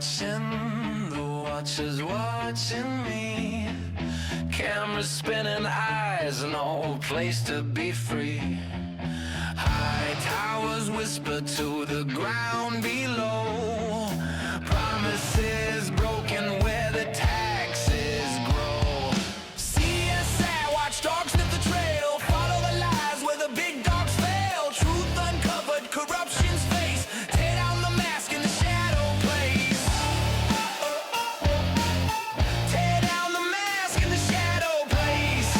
watching, the watcher's watching me. Cameras spinning, eyes, no place to be free. High towers whisper to the ground below. Promises broken where the taxes grow. C.S.I. watchdogs sniff the trail. Follow the lies where the big dogs fail. Truth uncovered, corruption's face. Tear down the mask in the shadow place. Tear down the mask in the shadow place.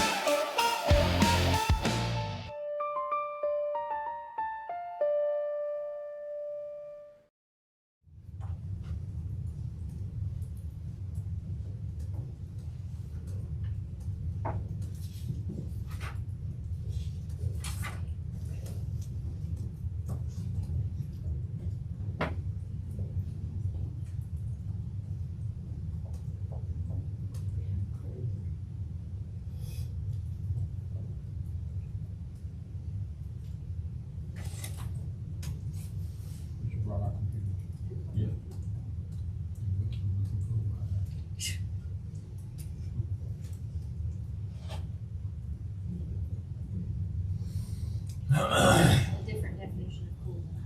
A different definition of cool than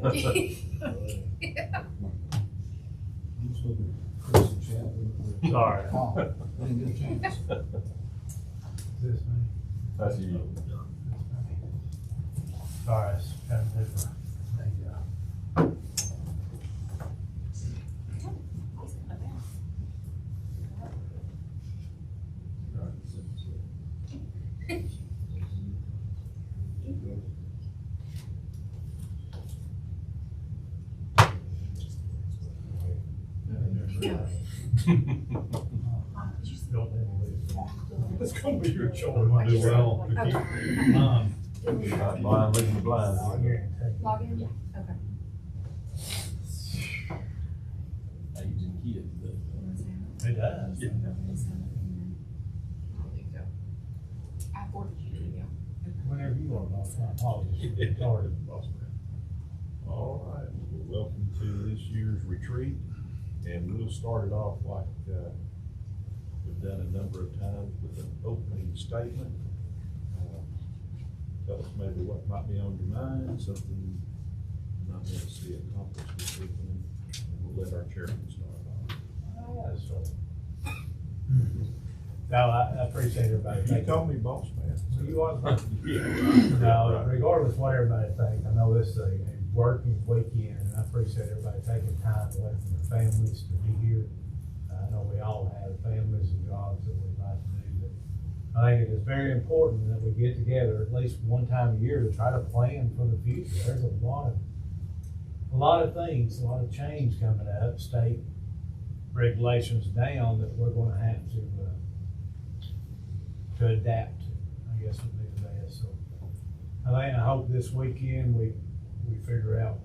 I think. Yeah. Sorry. Didn't get a chance. This me? That's you. Sorry, it's kind of different. There you go. It's gonna be your choice. Want to do well. Blind leading the blind. Log in? Yeah. Okay. Aging kids, but. It does. Yeah. I forwarded you the email. Whenever you want, boss, I apologize. Sorry. All right, well, welcome to this year's retreat, and we'll start it off like, we've done a number of times with an opening statement. Tell us maybe what might be on your mind, something you might want to see accomplished this evening, and we'll let our chairman start off. No, I appreciate everybody. You call me boss man. You want? Yeah. No, regardless of what everybody thinks, I know this is a working weekend, and I appreciate everybody taking time away from their families to be here. I know we all have families and jobs that we'd like to do, but I think it is very important that we get together at least one time a year to try to plan for the future. There's a lot of things, a lot of change coming up, state regulations down that we're gonna have to adapt to, I guess would be the best. So I hope this weekend we figure out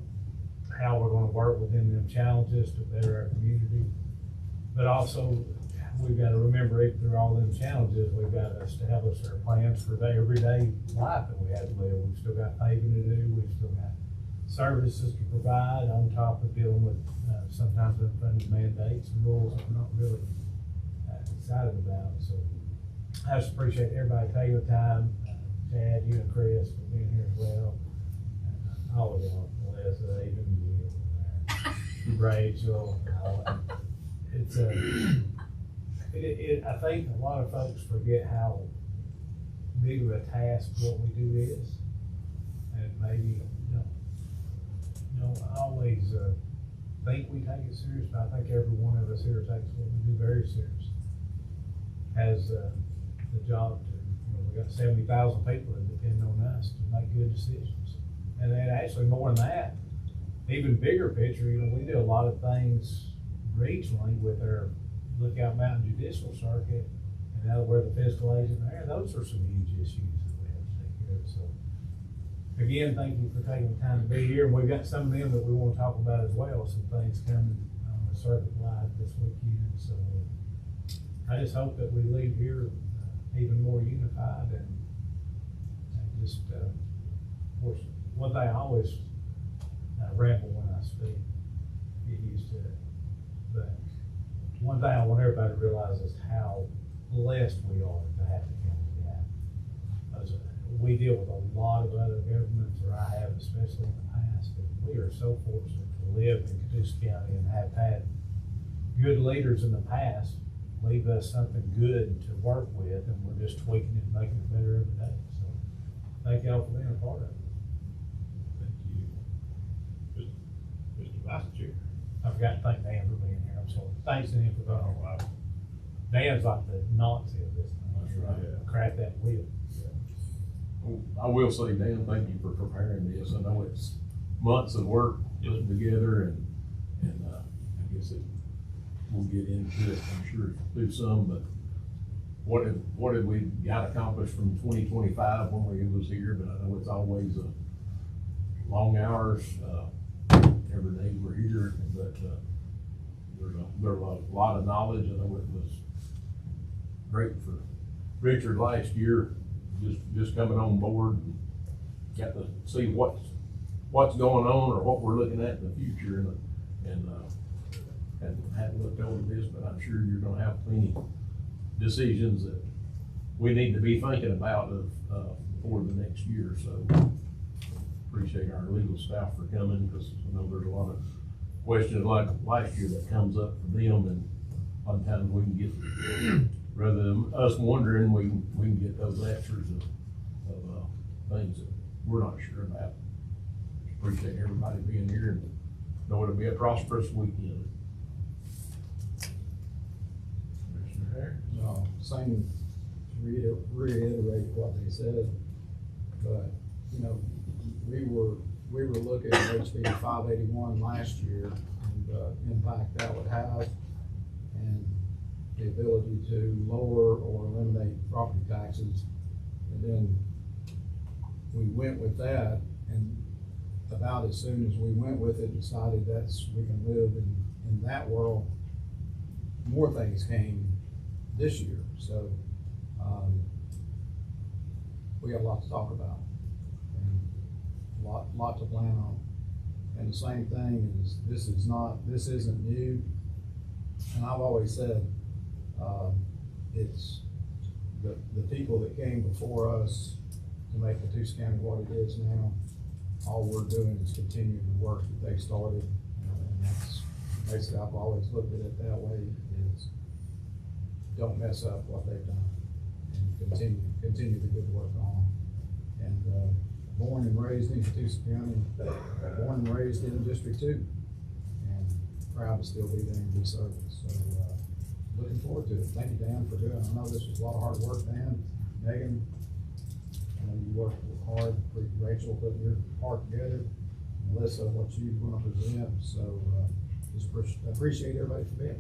how we're gonna work within them challenges to better our community. But also, we've got to remember, even through all them challenges, we've got to establish our plans for the everyday life that we have to live. We've still got paving to do, we've still got services to provide on top of dealing with sometimes unfunded mandates and rules that we're not really excited about. So I just appreciate everybody taking the time, Chad, you and Chris for being here as well. All of y'all, Melissa, even you, Rachel, it's I think a lot of folks forget how big of a task what we do is, and maybe don't always think we take it serious, but I think every one of us here takes what we do very serious. Has the job to, we got 70,000 people that depend on us to make good decisions, and then actually more than that, even bigger picture, we do a lot of things regionally with our Lookout Mountain Judicial Circuit, and now where the fiscal agent there, those are some huge issues that we have to take care of. So again, thank you for taking the time to be here. And we've got some of them that we want to talk about as well, some things coming on the circuit live this weekend. So I just hope that we leave here even more unified and just, of course, one thing I always ramble when I speak, get used to one thing I want everybody to realize is how blessed we are to have the county we have. As we deal with a lot of other governments, or I have, especially in the past, and we are so fortunate to live in Catoosa County and have had good leaders in the past leave us something good to work with, and we're just tweaking it and making it better every day. So thank y'all for being a part of it. Thank you. Mr. Vice Chair. I forgot to thank Dan for being here. I'm sorry. Thanks to him for being here. Dan's like the Nazi of this thing. That's right. Yeah. Crack that whip. I will say, Dan, thank you for preparing this. I know it's months of work putting together and I guess we'll get into it, I'm sure, through some, but what have we got accomplished from 2025 when we was here? But I know it's always long hours, every day we're here, but there's a lot of knowledge. I know it was great for Richard last year, just coming on board and got to see what's going on or what we're looking at in the future, and hadn't looked over this, but I'm sure you're gonna have plenty decisions that we need to be thinking about for the next year. So appreciate our legal staff for coming, because I know there's a lot of questions like last year that comes up for them, and a lot of times we can get, rather than us wondering, we can get those answers of things that we're not sure about. Appreciate everybody being here, and know it'll be a prosperous weekend. Commissioner Harris? Same, to reiterate what they said, but, you know, we were looking at HB 581 last year, and the impact that would have, and the ability to lower or eliminate property taxes. And then we went with that, and about as soon as we went with it, decided we can live in that world. More things came this year, so we got a lot to talk about, and lot to plan on. And the same thing is, this isn't new, and I've always said, it's the people that came before us to make Catoosa County what it is now. All we're doing is continuing the work that they started, and that's basically, I've always looked at it that way, is don't mess up what they've done, and continue the good work on. And born and raised in Catoosa County, born and raised in District 2, and proud to still be there and be serving. So looking forward to it. Thank you, Dan, for doing it. I know this was a lot of hard work, Dan, Megan. I know you worked hard, Rachel, putting your part together. Melissa, what you want to present. So just appreciate everybody for being here.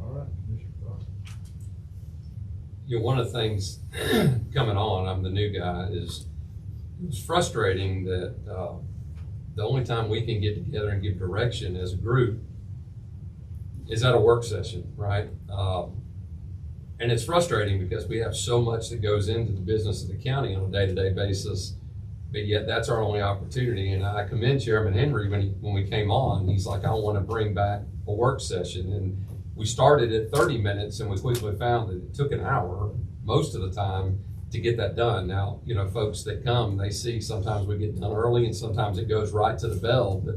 All right, Commissioner Clark. You know, one of the things coming on, I'm the new guy, is it's frustrating that the only time we can get together and give direction as a group is at a work session, right? And it's frustrating because we have so much that goes into the business of the county on a day-to-day basis, but yet that's our only opportunity. And I commend Chairman Henry when we came on. He's like, I want to bring back a work session. And we started at 30 minutes, and we quickly found that it took an hour most of the time to get that done. Now, you know, folks that come, they see sometimes we get done early and sometimes it goes right to the bell, but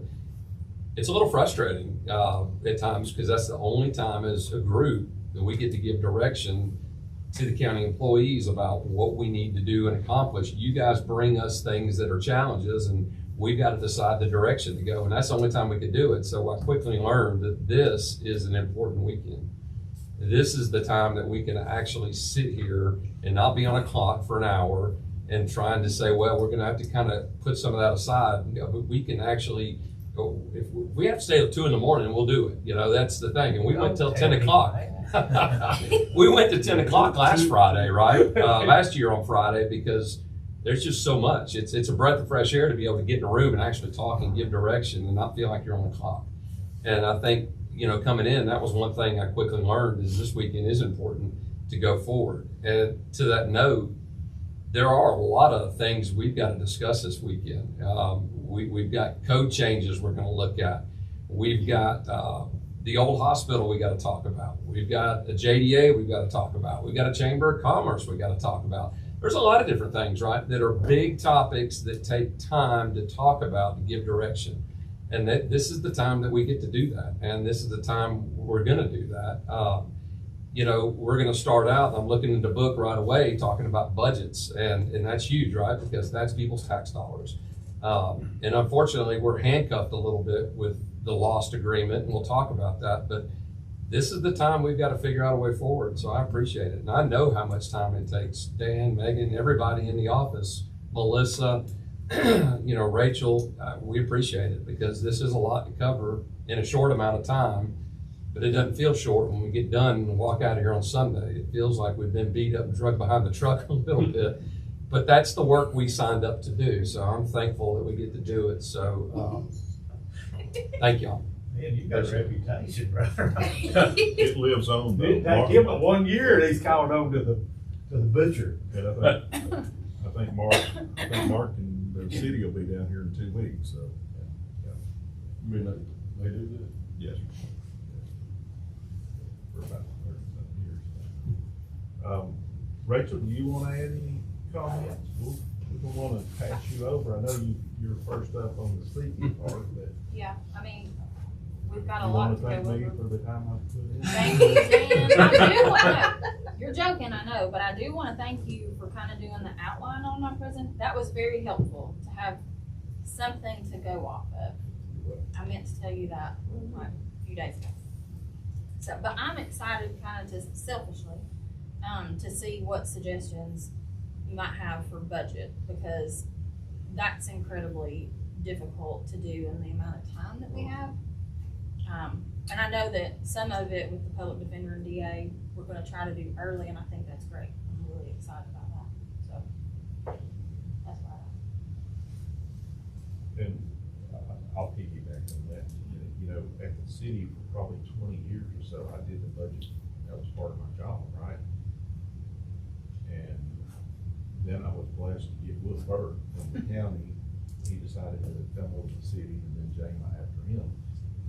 it's a little frustrating at times, because that's the only time as a group that we get to give direction to the county employees about what we need to do and accomplish. You guys bring us things that are challenges, and we've got to decide the direction to go, and that's the only time we could do it. So I quickly learned that this is an important weekend. This is the time that we can actually sit here and not be on a clock for an hour and trying to say, well, we're gonna have to kind of put some of that aside. You know, but we can actually go, if we have to stay till 2 a.m, we'll do it. You know, that's the thing. And we went till 10 o'clock. We went to 10 o'clock last Friday, right? Last year on Friday, because there's just so much. It's a breath of fresh air to be able to get in a room and actually talk and give direction and not feel like you're on the clock. And I think, you know, coming in, that was one thing I quickly learned, is this weekend is important to go forward. And to that note, there are a lot of things we've got to discuss this weekend. We've got code changes we're going to look at. We've got, the old hospital we gotta talk about. We've got a JDA we gotta talk about. We've got a Chamber of Commerce we gotta talk about. There's a lot of different things, right, that are big topics that take time to talk about, to give direction. And that this is the time that we get to do that. And this is the time we're gonna do that. You know, we're gonna start out, I'm looking at the book right away, talking about budgets, and that's huge, right? Because that's people's tax dollars. And unfortunately, we're handcuffed a little bit with the lost agreement, and we'll talk about that, but this is the time we've got to figure out a way forward, so I appreciate it. And I know how much time it takes. Dan, Megan, everybody in the office, Melissa, you know, Rachel, we appreciate it, because this is a lot to cover in a short amount of time, but it doesn't feel short when we get done and walk out of here on Sunday. It feels like we've been beat up and drugged behind the truck a little bit, but that's the work we signed up to do, so I'm thankful that we get to do it, so thank y'all. Man, you got a reputation, brother. It lives on. though. Didn't take him but 1 year, and he's called on to the butcher. And I think Mark and the city will be down here in 2 weeks, so. I mean, they do that. Yes. For about 30-something years. Rachel, do you want to add any comments? We're gonna want to pass you over. I know you're first up on the speaking part, but Yeah, I mean, we've got a you lot want to to go thank me over. for the time I've put in? Thank you, Dan. I know. You're joking, I know, but I do want to thank you for kind of doing the outline on my present. That was very helpful to have something to go off of. I meant to tell you that like a few days ago. So, but I'm excited kind of to selfishly, to see what suggestions you might have for budget, because that's incredibly difficult to do in the amount of time that we have. And I know that some of it with the public defender and DA, we're gonna try to do early, and I think that's great. I'm really excited about that, so that's why. And I'll piggyback on that. You know, at the city for probably 20 years or so, I did the budget. That was part of my job, right? And then I was blessed to get Will Burke from the county. He decided to come over to the city, and then Jama after him.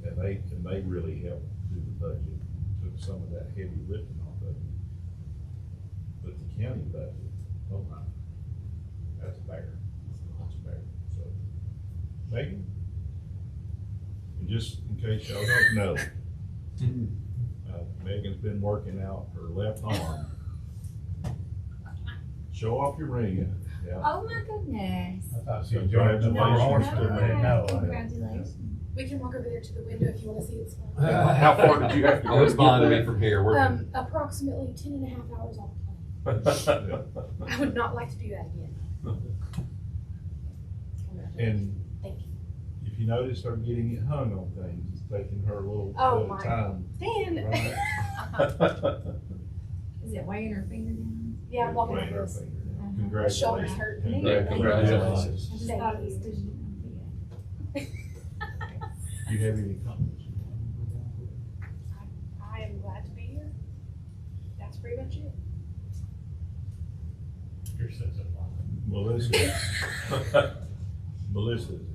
And they really helped do the budget, took some of that heavy lifting off of it. But the county budget, oh my, that's bare. That's bare. So, Megan, and just in case y'all don't know, Megan's been working out her left arm. Show off your ring. Yeah. Oh my goodness. I thought she enjoyed the Congratulations. horse, but I didn't know. Congratulations. We can walk over there to the window if you want to see this one. How far did you have to go? Oh, it's fine to me from here. We're Approximately 10 and a half hours off the plane. I would not like to do that again. And Thank you. if you notice her getting it hung on things, it's taking her a little Oh, bit of my. time. Dan! Right? Is it weighing her finger down? Yeah, I'm walking Ran over her this. finger down. Uh-huh. Congratulations. Shoulders hurt. Congratulations. I just Thank thought it you. was because you Do you have any comments? I am glad to be here. That's pretty much it. You're such a fun. Melissa's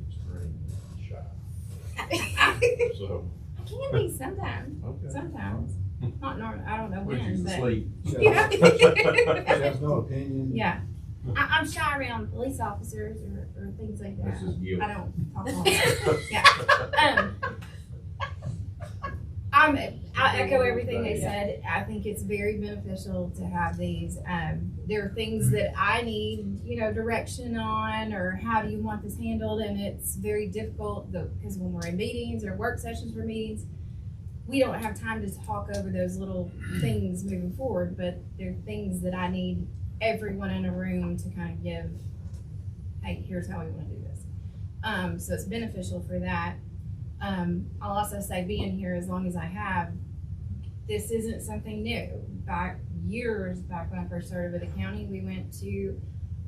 extremely shy. So, I can be sometimes. okay. Sometimes. Not normal. I don't know When when, she's but asleep. She has no opinion. yeah. I'm shy around police officers or things like This is that. guilt. I don't talk long. Yeah. I echo everything they said. I think it's very beneficial to have these. There are things that I need, direction on, or how do you want this handled, and it's very difficult because when we're in meetings or work sessions for meetings, we don't have time to talk over those little things moving forward, but there are things that I need everyone in a room to kind of give, hey, here's how we want to do this. So it's beneficial for that. I'll also say, being here as long as I have, this isn't something new. Years back when I first started with the county, we went to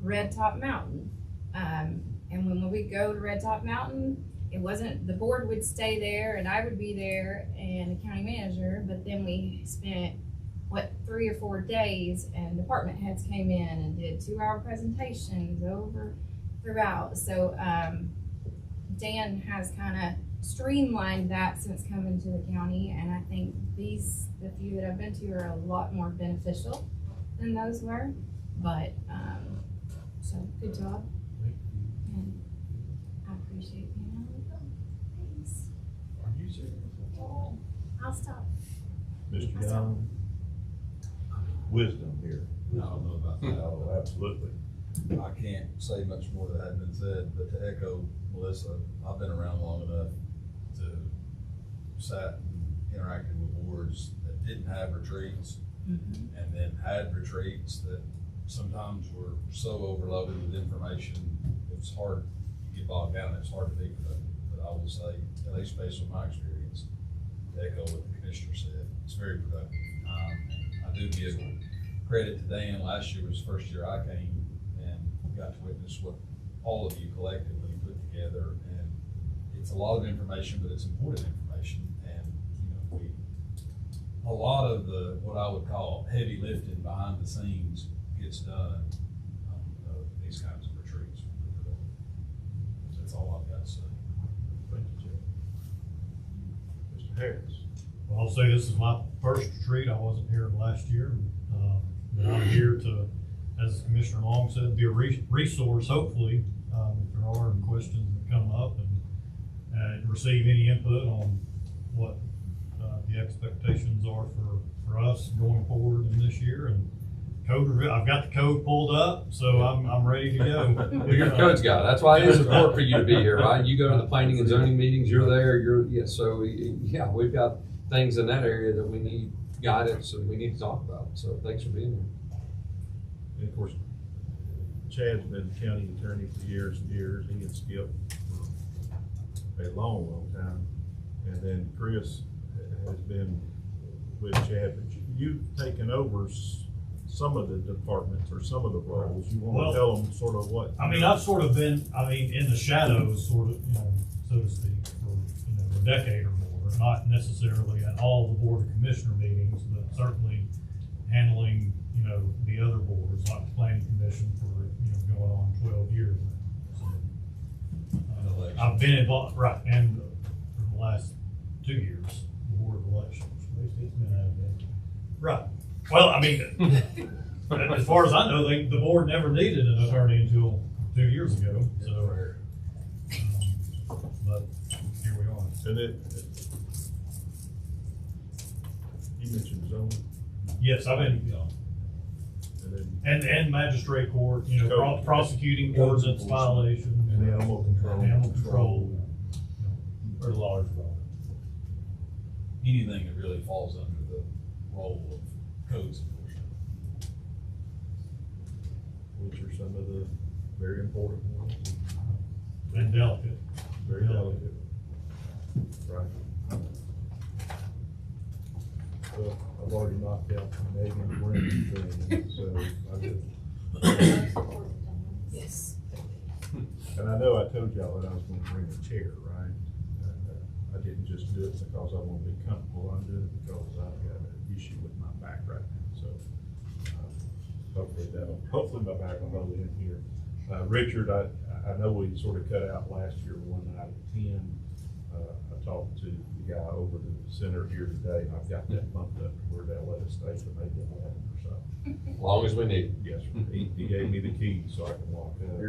Red Top Mountain. And when we would go to Red Top Mountain, it wasn't, the board would stay there and I would be there and the county manager, but then we spent 3 or 4 days, and department heads came in and did 2-hour presentations throughout. So, Dan has kind of streamlined that since coming to the county, and I think the few that I've been to are a lot more beneficial than those were. But, so good job. And I appreciate being on the phone. Thanks. Are you serious? I'll stop. Mr. Young, wisdom here. I don't know about that. Oh, absolutely. I can't say much more that had been said, but to echo Melissa, I've been around long enough to sat and interacted with boards that didn't have retreats and then had retreats that sometimes were so overloaded with information, it's hard, you get bogged down, it's hard to be productive. But I will say, at least based on my experience, to echo what the commissioner said, it's very productive. I do give credit to Dan. Last year was the first year I came and got to witness what all of you collectively put together. And it's a lot of information, but it's important information. And, you know, a lot of the, what I would call heavy lifting behind the scenes gets done on these kinds of retreats. That's all I've got to say. Thank you, Jeff. Mr. Harris. Well, I'll say this is my first retreat. I wasn't here last year. But I'm here to, as Commissioner Long said, be a resource, hopefully, if there are any questions that come up, and receive any input on what the expectations are for us going forward in this year. And I've got the code pulled up, so I'm ready to go. You're a codes guy. That's why it is important for you to be here, right? You go to the planning and zoning meetings, you're there, so yeah, we've got things in that area that we need guidance and we need to talk about. So thanks for being here. And of course, Chad's been county attorney for years and years. He and Skip for a long, long time. And then Chris has been with Chad, but you've taken over some of the departments or some of the roles. You want to tell them sort of what? I mean, I've sort of been, in the shadows, sort of, so to speak, for, a decade or more. Not necessarily at all the Board of Commissioner meetings, but certainly handling, the other boards, like the Planning Commission for, going on 12 years now. So, I've been involved, right, and for the last 2 years, the Board of Elections. It's been out of date. Right. Well, as far as I know, the board never needed an attorney until 2 years ago, so. But here we are. And you mentioned zoning. Yes, I've been, and magistrate court, prosecuting ordinance violations. And animal control. Animal control. For the large role. Anything that really falls under the role of codes enforcement. Which are some of the very important ones. And delicate. Very delicate. Right. Well, I've already knocked out the Megan Green thing, so I did. Yes. And I know I told y'all that I was gonna bring a chair, right? I didn't just do it because I want to be comfortable. I'm doing it because I've got an issue with my back right now, so. Hopefully my back will hold in here. Richard, I know we sort of cut out last year one night at 10. I talked to the guy over to the center here today, and I've got that bumped up to where they'll let us stay for maybe 11 or so. As long as we need. Yes, sir. He gave me the key so I can walk out.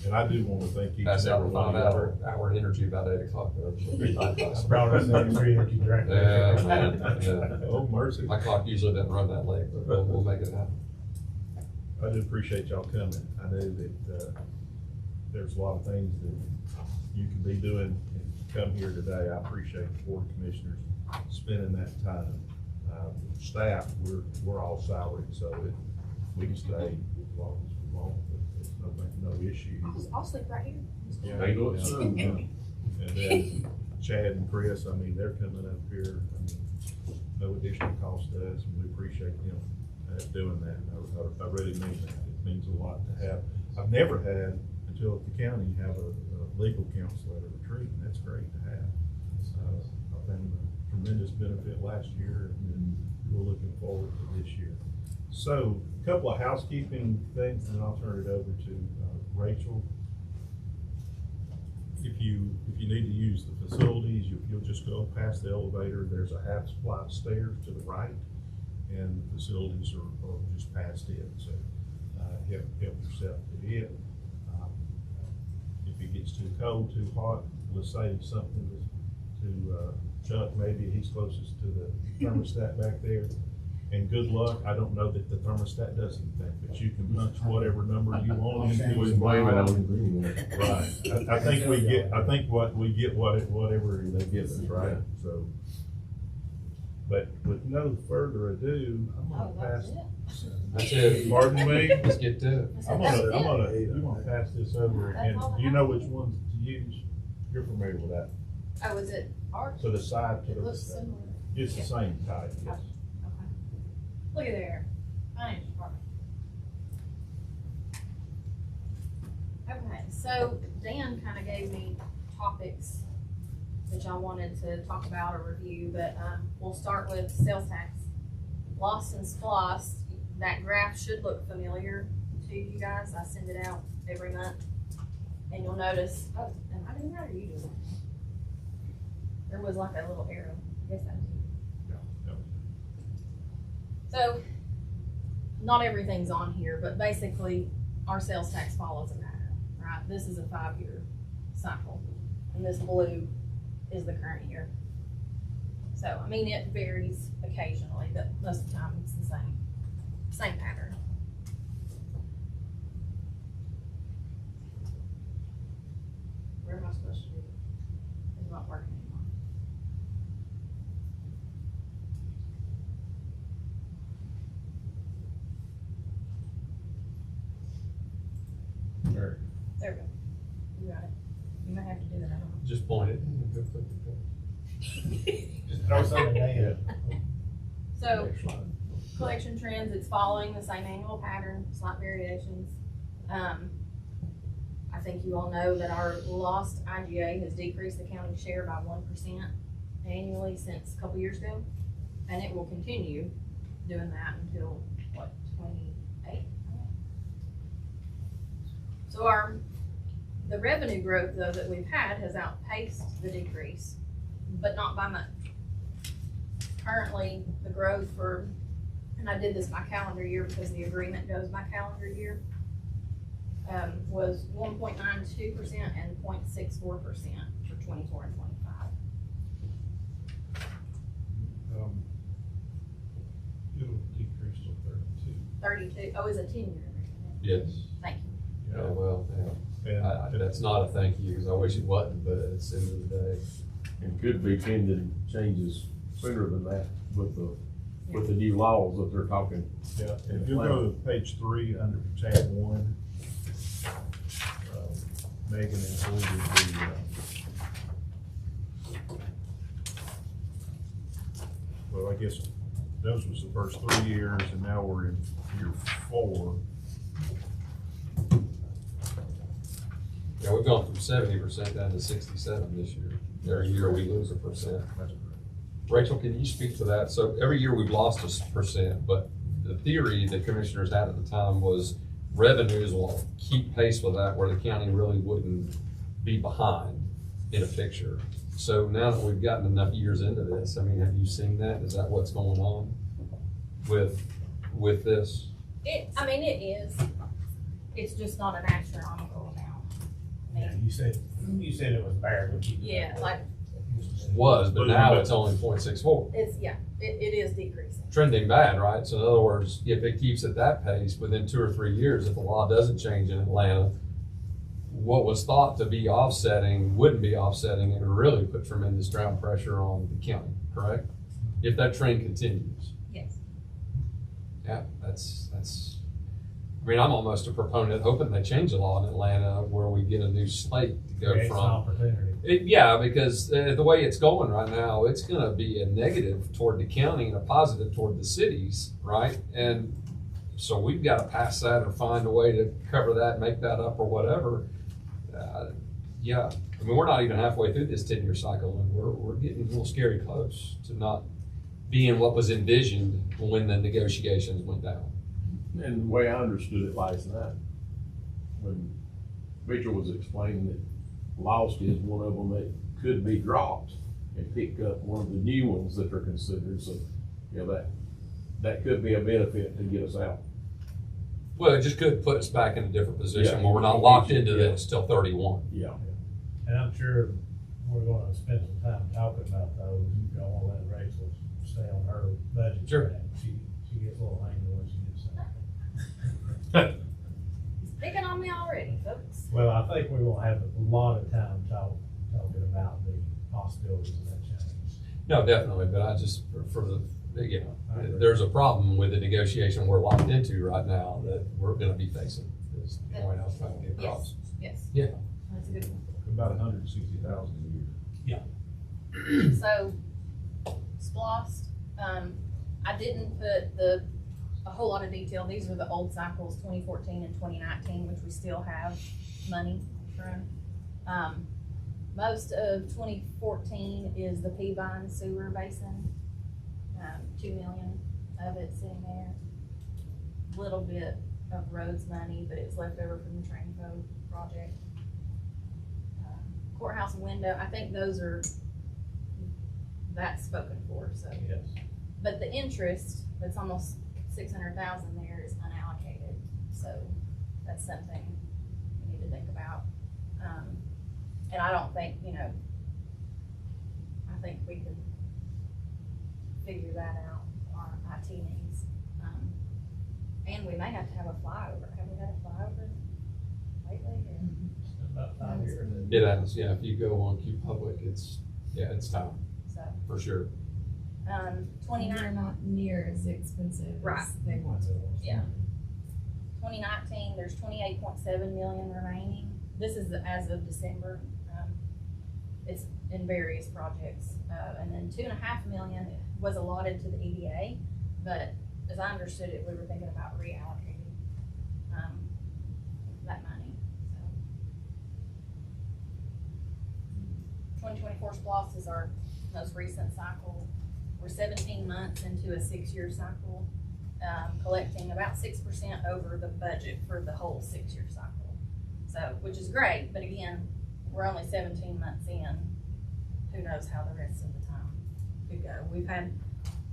And I do want to thank each and Pass out every the one of y'all. hour energy about 8 o'clock. Brought us in free energy drink. Yeah, man, yeah. Oh, mercy. My clock usually doesn't run that late, but we'll make it happen. I do appreciate y'all coming. I know that, there's a lot of things that you can be doing and come here today. I appreciate the Board of Commissioners spending that time. Staff, we're all salaried, so we can stay as long as we want. It's no issue. I'll sleep right here. Yeah, They do it yeah. soon, yeah. And then Chad and Chris, they're coming up here. No additional cost to us, and we appreciate them doing that. I really mean that. It means a lot to have. I've never had, until at the county, have a legal counsel at a retreat, and that's great to have. I've been a tremendous benefit last year, and then we're looking forward to this year. So, a couple of housekeeping things, and then I'll turn it over to Rachel. if you need to use the facilities, you'll just go past the elevator, there's a half flight of stairs to the right, and the facilities are just past it, so, help yourself to it. If it gets too cold, too hot, let's say something to Chuck, maybe he's closest to the thermostat back there. And good luck, I don't know that the thermostat does anything, but you can punch whatever number you want into We it. blame it on the agreement. Right, I think what we get, whatever they give us, right, so. But with no further ado, I'm Oh, gonna that's pass. it. That's it. Pardon me? Let's get to it. I'm gonna pass this over, and do you know which ones to use? You're familiar with that, Oh, is it art? to the side, It looks similar. it's the same type, yes. Okay. Look at there. Finance department. Okay, so Dan kind of gave me topics that y'all wanted to talk about or review, but, we'll start with sales tax. Lost and splost, that graph should look familiar to you guys. I send it out every month. And you'll notice, oh, am I doing that or are you doing it? There was like a little arrow. I guess that was you. Yeah, So, not everything's on here, but basically, our sales tax follows a pattern, right? This is a 5-year cycle, and this blue is the current year. So, I mean, it varies occasionally, but most of the time it's the same pattern. Where am I supposed to do? It's not working anymore. There. There we go. You got it. You might have to do that. I don't know. Just point it. Just throw something down. So, Next slide. collection trends, it's following the same annual pattern, slight variations. I think you all know that our lost IGA has decreased the county share by 1% annually since a couple years ago. And it will continue doing that until, what, 28? So the revenue growth though that we've had has outpaced the decrease, but not by much. Currently, the growth for, and I did this by calendar year because the agreement goes by calendar year, was 1.92% and 0.64% for 24 and 25. It'll decrease to 32. 32, oh, is it 10-year agreement? Yes. Thank you. Yeah, well, yeah. And That's not a thank you, because I wish it wasn't, but it's the end of the day. And could be pending changes sooner than that with the new laws that they're talking. yeah, if you go to page 3 under tab 1, Megan included well, I guess those was the first 3 years, and now we're in year 4. Yeah, we've gone from 70% down to 67 this year. Every year we lose 1%. That's correct. Rachel, can you speak to that? So every year we've lost 1%, but the theory the commissioners had at the time was revenues will keep pace with that, where the county really wouldn't be behind in a picture. So now that we've gotten enough years into this, I mean, have you seen that? Is that what's going on with this? I mean, it is. It's just not an astronomical amount. I Yeah, mean, you said it was barely keeping. yeah, like, Was, but now it's only 0.64. it is decreasing. Trending bad, right? So in other words, if it keeps at that pace within 2 or 3 years, if the law doesn't change in Atlanta, what was thought to be offsetting wouldn't be offsetting and really put tremendous down pressure on the county, correct? If that trend continues. Yes. Yeah, that's, I mean, I'm almost a proponent, hoping they change the law in Atlanta where we get a new slate to go Creates an from. opportunity. Yeah, because the way it's going right now, it's gonna be a negative toward the county and a positive toward the cities, right? And so we've gotta pass that or find a way to cover that, make that up or whatever. Yeah, I mean, we're not even halfway through this 10-year cycle, and we're getting a little scary close to not being what was envisioned when the negotiations went down. And the way I understood it last night, when Rachel was explaining it, lost is one of them that could be dropped and pick up one of the new ones that are considered, so, you know, that could be a benefit to get us out. Well, it just could put us back in a different position Yeah. where we're not locked into Yeah. this till 31. Yeah. And I'm sure we're gonna spend some time talking about those. You don't wanna let Rachel stay on her budget. Sure. track. She gets a little angry when she gets that. He's picking on me already, folks. Well, I think we're gonna have a lot of time talking about the possibilities of that change. No, definitely, but I just, for the, you know, I agree. there's a problem with the negotiation we're locked into right now that we're gonna be facing, is the point I was trying to get across. Yes. Yeah. That's a good one. About 160,000 a year. So, SPLOST, I didn't put a whole lot of detail. These are the old cycles, 2014 and 2019, which we still have money from. Most of 2014 is the Peabine Sewer Basin, 2 million of it sitting there. Little bit of roads money, but it's left over from the train code project. Courthouse window, I think that's spoken for, so. Yes. But the interest, that's almost 600,000 there, is unallocated, so that's something we need to think about. And I don't think, you know, I think we could figure that out, our IT needs. And we may have to have a flyover. Have we had a flyover lately? Or- It's been about 5 years. It happens, yeah, if you go on Q Public, it's time, So, for sure. 29. They're not near as expensive Right. as they want to. Yeah. 2019, there's 28.7 million remaining. This is as of December. It's in various projects. And then 2.5 million was allotted to the EDA, but as I understood it, we were thinking about reallocating, that money, so. 2024 SPLOST is our most recent cycle. We're 17 months into a 6-year cycle, collecting about 6% over the budget for the whole 6-year cycle. So, which is great, but again, we're only 17 months in. Who knows how the rest of the time could go. We've had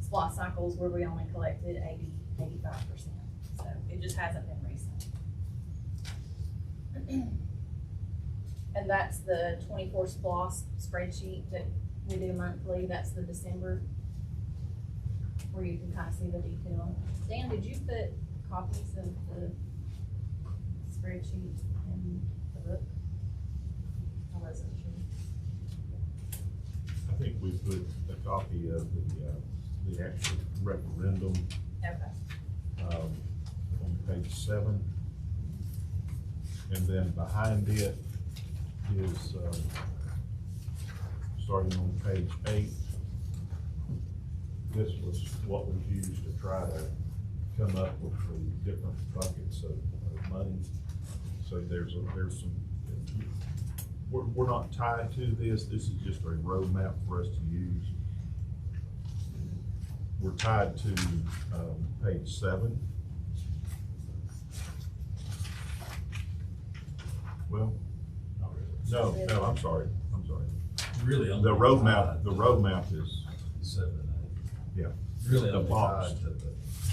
SPLOST cycles where we only collected 85%. So it just hasn't been recent. And that's the 24 SPLOST spreadsheet that we do monthly. That's the December, where you can kind of see the detail. Dan, did you put copies of the spreadsheet in the book? I wasn't sure. I think we put a copy of the actual referendum, Okay. on page 7. And then behind it is, starting on page 8. This was what was used to try to come up with the different buckets of money. So there's some, we're not tied to this. This is just a roadmap for us to use. We're tied to, page 7. Well, no, I'm sorry. Really The only roadmap is, 7 and 8. yeah. Really The only box. tied to the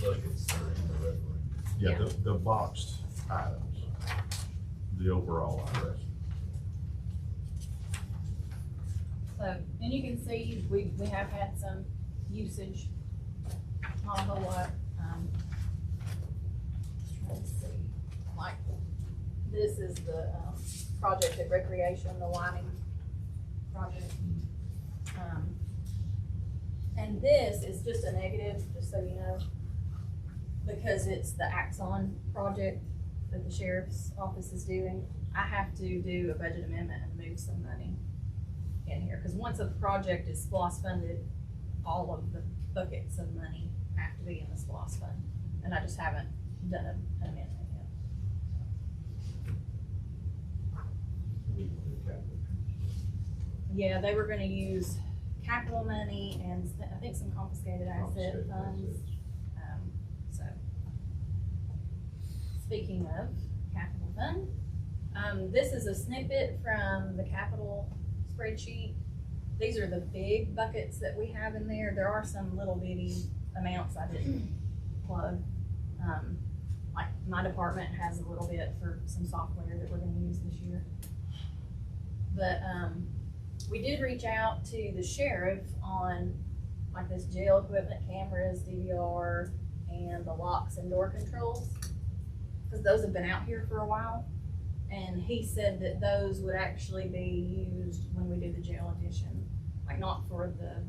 buckets that are in the referendum. Yeah, the boxed items, the overall address. So, and you can see, we have had some usage, not a whole lot. Trying to see, like, this is the, project at Recreation, the lighting project. And this is just a negative, just so you know, because it's the Axon project that the sheriff's office is doing. I have to do a budget amendment and move some money in here, because once a project is SPLOST funded, all of the buckets of money have to be in the SPLOST fund, and I just haven't done an amendment yet. Yeah, they were gonna use capital money and I think some confiscated asset funds. So, speaking of capital fund, This is a snippet from the capital spreadsheet. These are the big buckets that we have in there. There are some little bitty amounts I didn't plug. Like my department has a little bit for some software that we're gonna use this year. But, we did reach out to the sheriff on like this jail equipment, cameras, DVR, and the locks and door controls. Cause those have been out here for a while. And he said that those would actually be used when we do the jail addition. Like not for the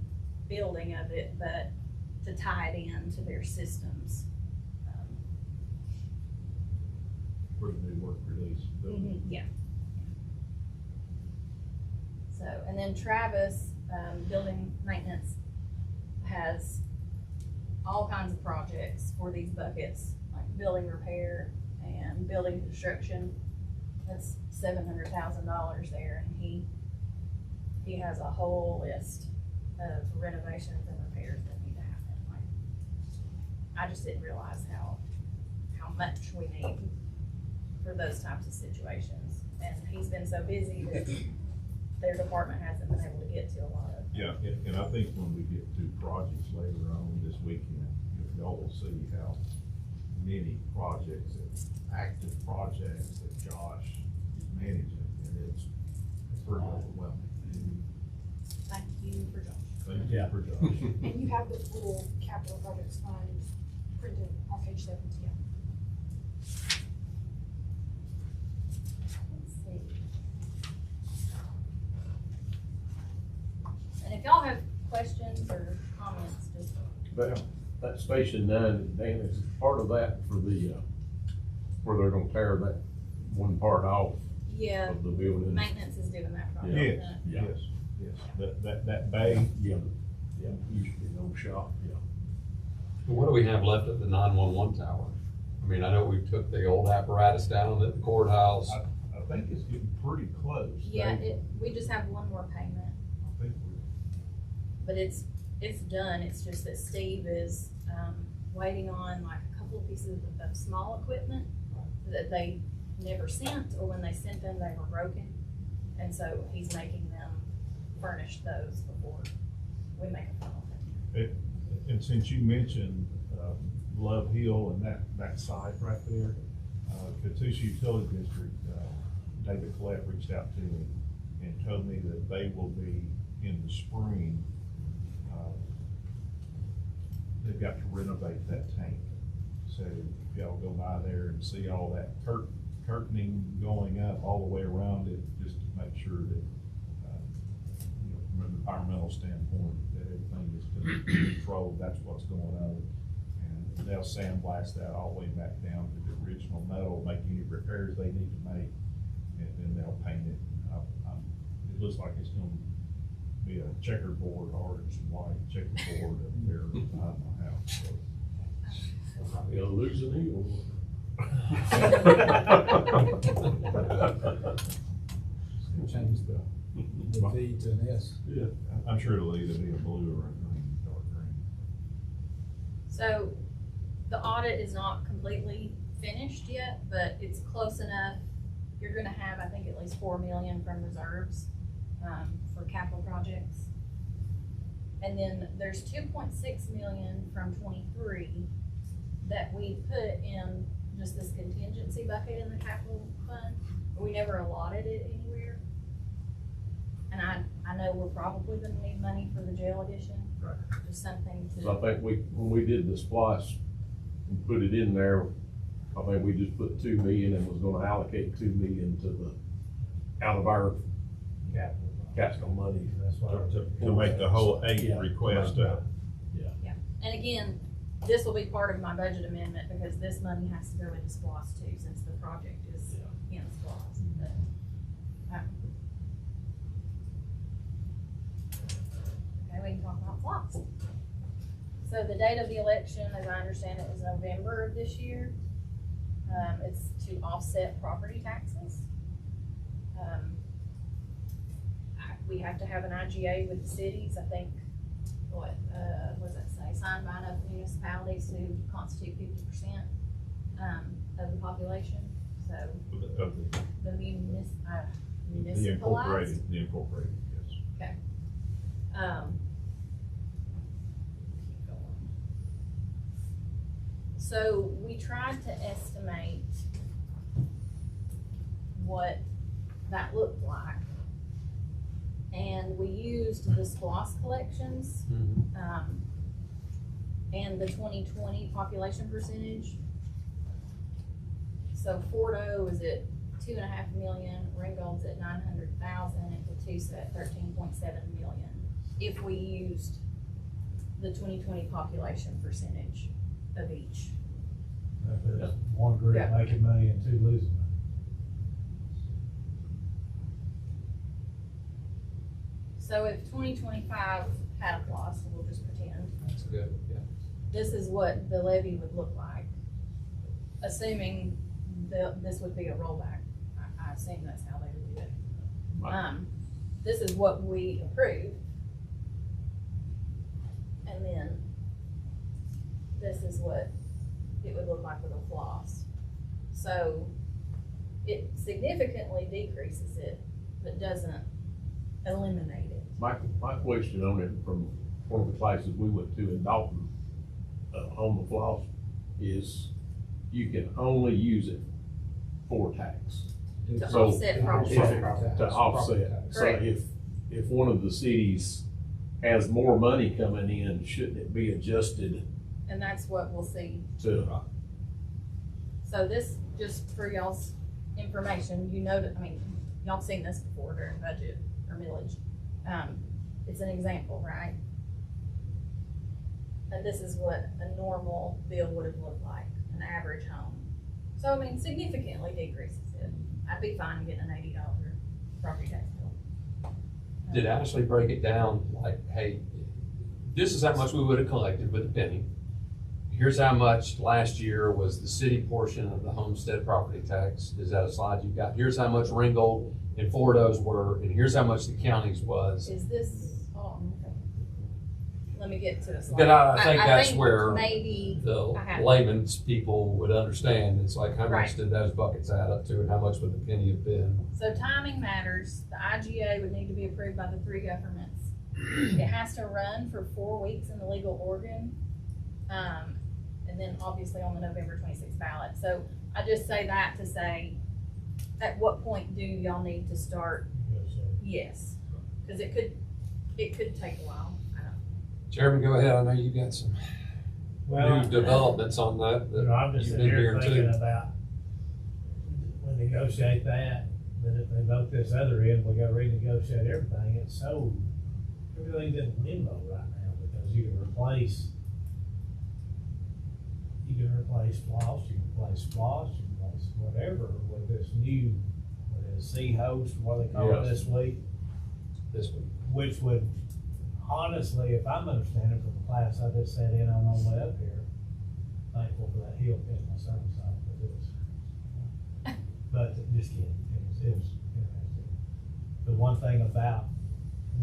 building of it, but to tie it in to their systems. For the new work release. Yeah. So, and then Travis, building maintenance, has all kinds of projects for these buckets, like building repair and building construction. That's $700,000 there, and he has a whole list of renovations and repairs that need to happen. Like, I just didn't realize how much we need for those types of situations. And he's been so busy that their department hasn't been able to get to a lot of. Yeah, and I think when we get to projects later on this weekend, y'all will see how many projects, active projects that Josh is managing, and it's pretty overwhelming. Thank you for Josh. Thank you for Josh. And you have the full capital projects fund printed on page 17. Let's see. And if y'all have questions or comments, just. That Station 9, Dan, is part of that for the, where they're gonna tear that one part off Yeah, of the building? maintenance is doing that project. Yes, Yeah. yes, that bay, Yeah, used to be an old shop, yeah. What do we have left at the 911 tower? I mean, I know we took the old apparatus down at the courthouse. I think it's getting pretty close. Yeah, we just have one more payment, I think we're. but it's done. It's just that Steve is, waiting on like a couple of pieces of small equipment that they never sent, or when they sent them, they were broken. And so he's making them furnish those before we make a final payment. And since you mentioned, Love Hill and that site right there, Catoosa Utility District, David Collette reached out to me and told me that they will be in the spring, they've got to renovate that tank. So if y'all go by there and see all that curtaining going up all the way around it, just to make sure that, from an environmental standpoint, that everything is controlled, that's what's going on. And they'll sandblast that all the way back down to the original metal, make any repairs they need to make, and then they'll paint it. It looks like it's gonna be a checkerboard, orange and white checkerboard up there behind my house, so. Probably gonna lose an eagle. Change the V to an S. Yeah. I'm sure it'll either be a blue or a green, dark green. So the audit is not completely finished yet, but it's close enough. You're gonna have, I think, at least 4 million from reserves, for capital projects. And then there's 2.6 million from 23 that we put in just this contingency bucket in the capital fund. We never allotted it anywhere. And I know we're probably gonna need money for the jail addition. Right. Just something to. So I think when we did the splice and put it in there, I think we just put 2 million and was gonna allocate 2 million to the, out of our capital money. That's why. To make the whole 8 Yeah. request And again, this will be part of my budget amendment because this money has to go into SPOS too, since the project is in SPOS. But, okay, we can talk about plots. So the date of the election, as I understand it, is November of this year. It's to offset property taxes. We have to have an IGA with the cities, I think, what does that say, signed by enough municipalities to constitute 50% of the population. so Of the the municipalized. The incorporated, yes. Keep going. So we tried to estimate what that looked like. And we used the SPOS collections, and the 2020 population percentage. So Fordo is at 2.5 million, Ringgold's at 900,000, and Catoosa at 13.7 million. If we used the 2020 population percentage of each. If there's one group Yeah. making money and two losing money. So if 2025 had a loss, we'll just pretend, That's good, yeah. this is what the levy would look like, assuming this would be a rollback. I assume that's how they would do it. This is what we approved. And then this is what it would look like with a floss. So it significantly decreases it, but doesn't eliminate it. My question on it from one of the classes we went to in Dalton, on the floss, is you can only use it for tax. To So, offset property. To offset. So Correct. if one of the cities has more money coming in, shouldn't it be adjusted And that's what we'll see. to? So this, just for y'all's information, you know, that, I mean, y'all seen this before during budget or millage. It's an example, right? And this is what a normal bill would have looked like, an average home. So, I mean, significantly decreases it. I'd be fine getting an $80 property tax bill. Did Ashley break it down like, hey, this is how much we would have collected with a penny. Here's how much last year was the city portion of the homestead property tax. Is that a slide you've got? Here's how much Ringgold and Fordo's were, and here's how much the county's was. Is this, okay. Let me get to the slide. But I think that's where maybe the I have- layman's people would understand. It's like, how much Right. did those buckets add up to, and how much would the penny have been? So timing matters. The IGA would need to be approved by the three governments. It has to run for 4 weeks in the legal organ. And then obviously on the November 26th ballot. So I just say that to say, at what point do y'all need to start? Yes, because it could take a while. I don't know. Chairman, go ahead. I know you got some new developments on that. You know, I'm just you've sitting been here hearing thinking too. about, when they negotiate that, then if they vote this other end, we gotta renegotiate everything. It's so, everything's in limbo right now, because you can replace floss, you can replace floss, you can replace whatever with this new, what is C-host, what they call it Yes. this week, This week. which would, honestly, if I'm understanding from the class I just sat in on the way up here, thankful for that heel pin my son's on, but just kidding, it was interesting. The one thing about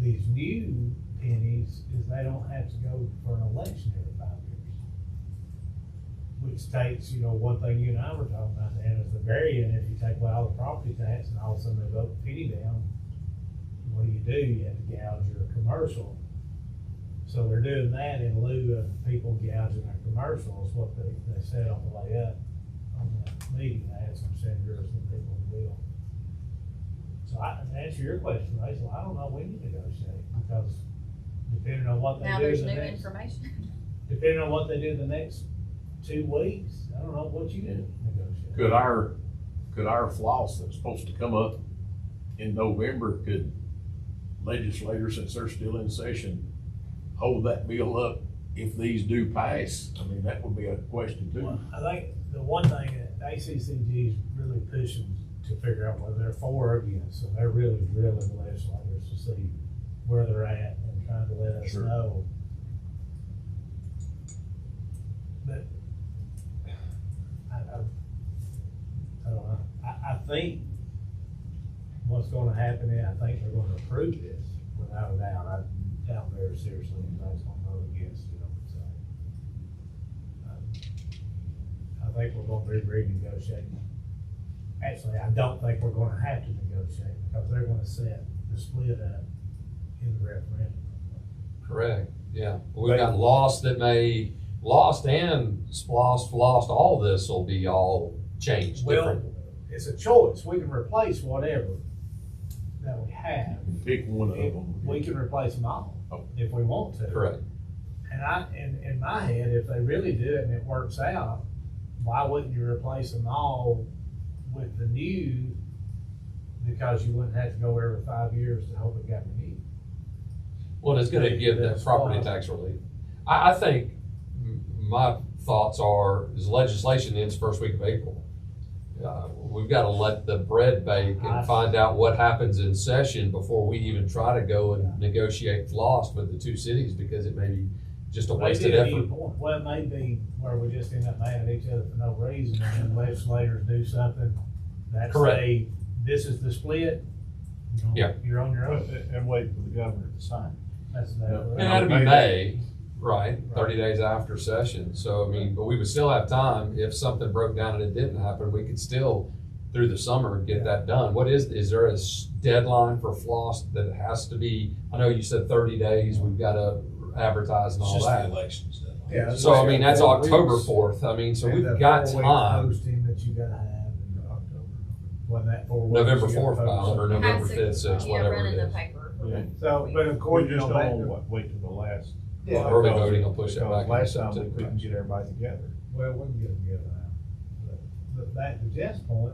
these new pennies is they don't have to go for an election every 5 years. Which takes, you know, one thing you and I were talking about, and at the very end, if you take away all the property tax and all of a sudden they vote the penny down, what do? You have to gouge your commercial. So they're doing that in lieu of people gouging their commercials, what they said on the way up on the meeting. I had some senators and people in the bill. So to answer your question, Rachel, I don't know when you negotiate, because depending on what they Now do there's the new next, information. depending on what they do the next 2 weeks, I don't know what you negotiate. Could our floss that's supposed to come up in November, could legislators, since they're still in session, hold that bill up if these do pass? I mean, that would be a question too. Well, I think the one thing that ACCG is really pushing to figure out whether they're for or against, so they're really drilling the legislators to see where they're at and trying to let us Sure. know. But I don't know. I think what's gonna happen is, I think they're gonna approve this without a doubt. I doubt very seriously anybody's gonna vote against, you know, so. I think we're gonna be renegotiating actually, I don't think we're gonna have to negotiate, because they're gonna set the split up in the referendum. Correct, yeah. We've got lost and splost, lost, all this will be all changed Well, different. it's a choice, we can replace whatever that we have. Pick one of If them. we can replace them all, Oh. if we want to. Correct. And in my head, if they really do it and it works out, why wouldn't you replace them all with the new? Because you wouldn't have to go every 5 years to hope it got renewed. Well, it's gonna give that property tax relief. I think my thoughts are, is legislation ends first week of April. We've gotta let the bread bake and find out what happens in session before we even try to go and negotiate lost with the two cities, because it may be just a wasted Maybe at any effort. point. Well, it may be where we just end up mad at each other for no reason, and then legislators do something that Correct. say, this is the split. Yeah. You're on your own. And wait for the governor to sign. That's exactly And right. that'd be May, right, 30 days after session. So, I mean, but we would still have time, if something broke down and it didn't happen, we could still, through the summer, get that done. What is there a deadline for floss that it has to be? I know you said 30 days, we've gotta advertise and It's all just the that. elections deadline. Yeah. So, I mean, that's 4 October weeks. 4th. I mean, so And we've the got 4 week time. Posting that you gotta have in October. When that 4 weeks. November you gotta 4th, post Bob, or it. November Has to- 5th, 6th, yeah, whatever run in it the is. paper. Yeah. So, but of We course, just that- don't want to wait till the last. Yeah. Early because- voting will push it because back into Last time we September. couldn't get everybody together. Well, we can get them together now. But back to Jeff's point,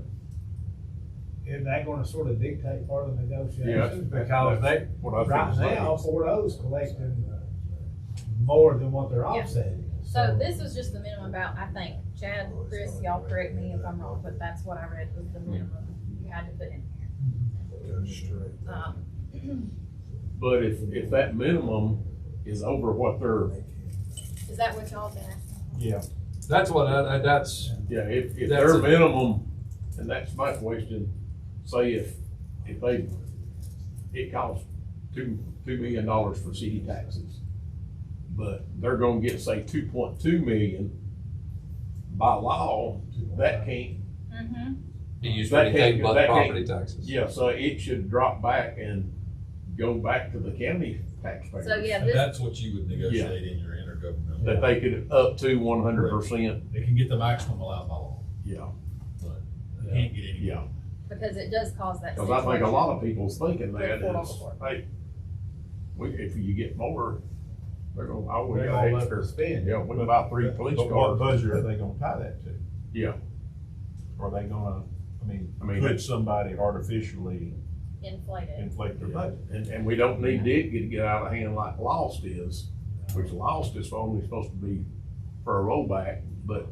isn't that gonna sort of dictate part of the negotiations? Because they, What I think right is now, right. Fort O's collecting more than what their offset is. So this was just the minimum amount, I think. Chad, Chris, y'all correct me if I'm wrong, but that's what I read was the minimum you had to put in here. But if that minimum is over what they're, Is that what y'all been asking? Yeah. That's what, that's, yeah, if That's their it. minimum, and that's my question, say if they, it costs $2 million for city taxes, but they're gonna get, say, 2.2 million, by law, that can't, Mm-hmm. be used for That anything can't- but that can't- property taxes. yeah, so it should drop back and go back to the county taxpayers. So, yeah, And this, that's what you would negotiate in your intergovernmental. That they could up to 100%, They can get the maximum allowed by law, yeah, but they can't get any. yeah. because it does cause that. Cause I think a lot of people's thinking that With Fort is, Oglethorpe. hey, if you get more, they're gonna, we They're got gonna let extra. us spend. Yeah, we can buy 3 police But what cars. budget are they gonna tie that to? Yeah, Are they gonna, I mean, I mean, could somebody artificially Inflated. inflate their budget? and we don't need it to get out of hand like Lost is, which Lost is only supposed to be for a rollback, but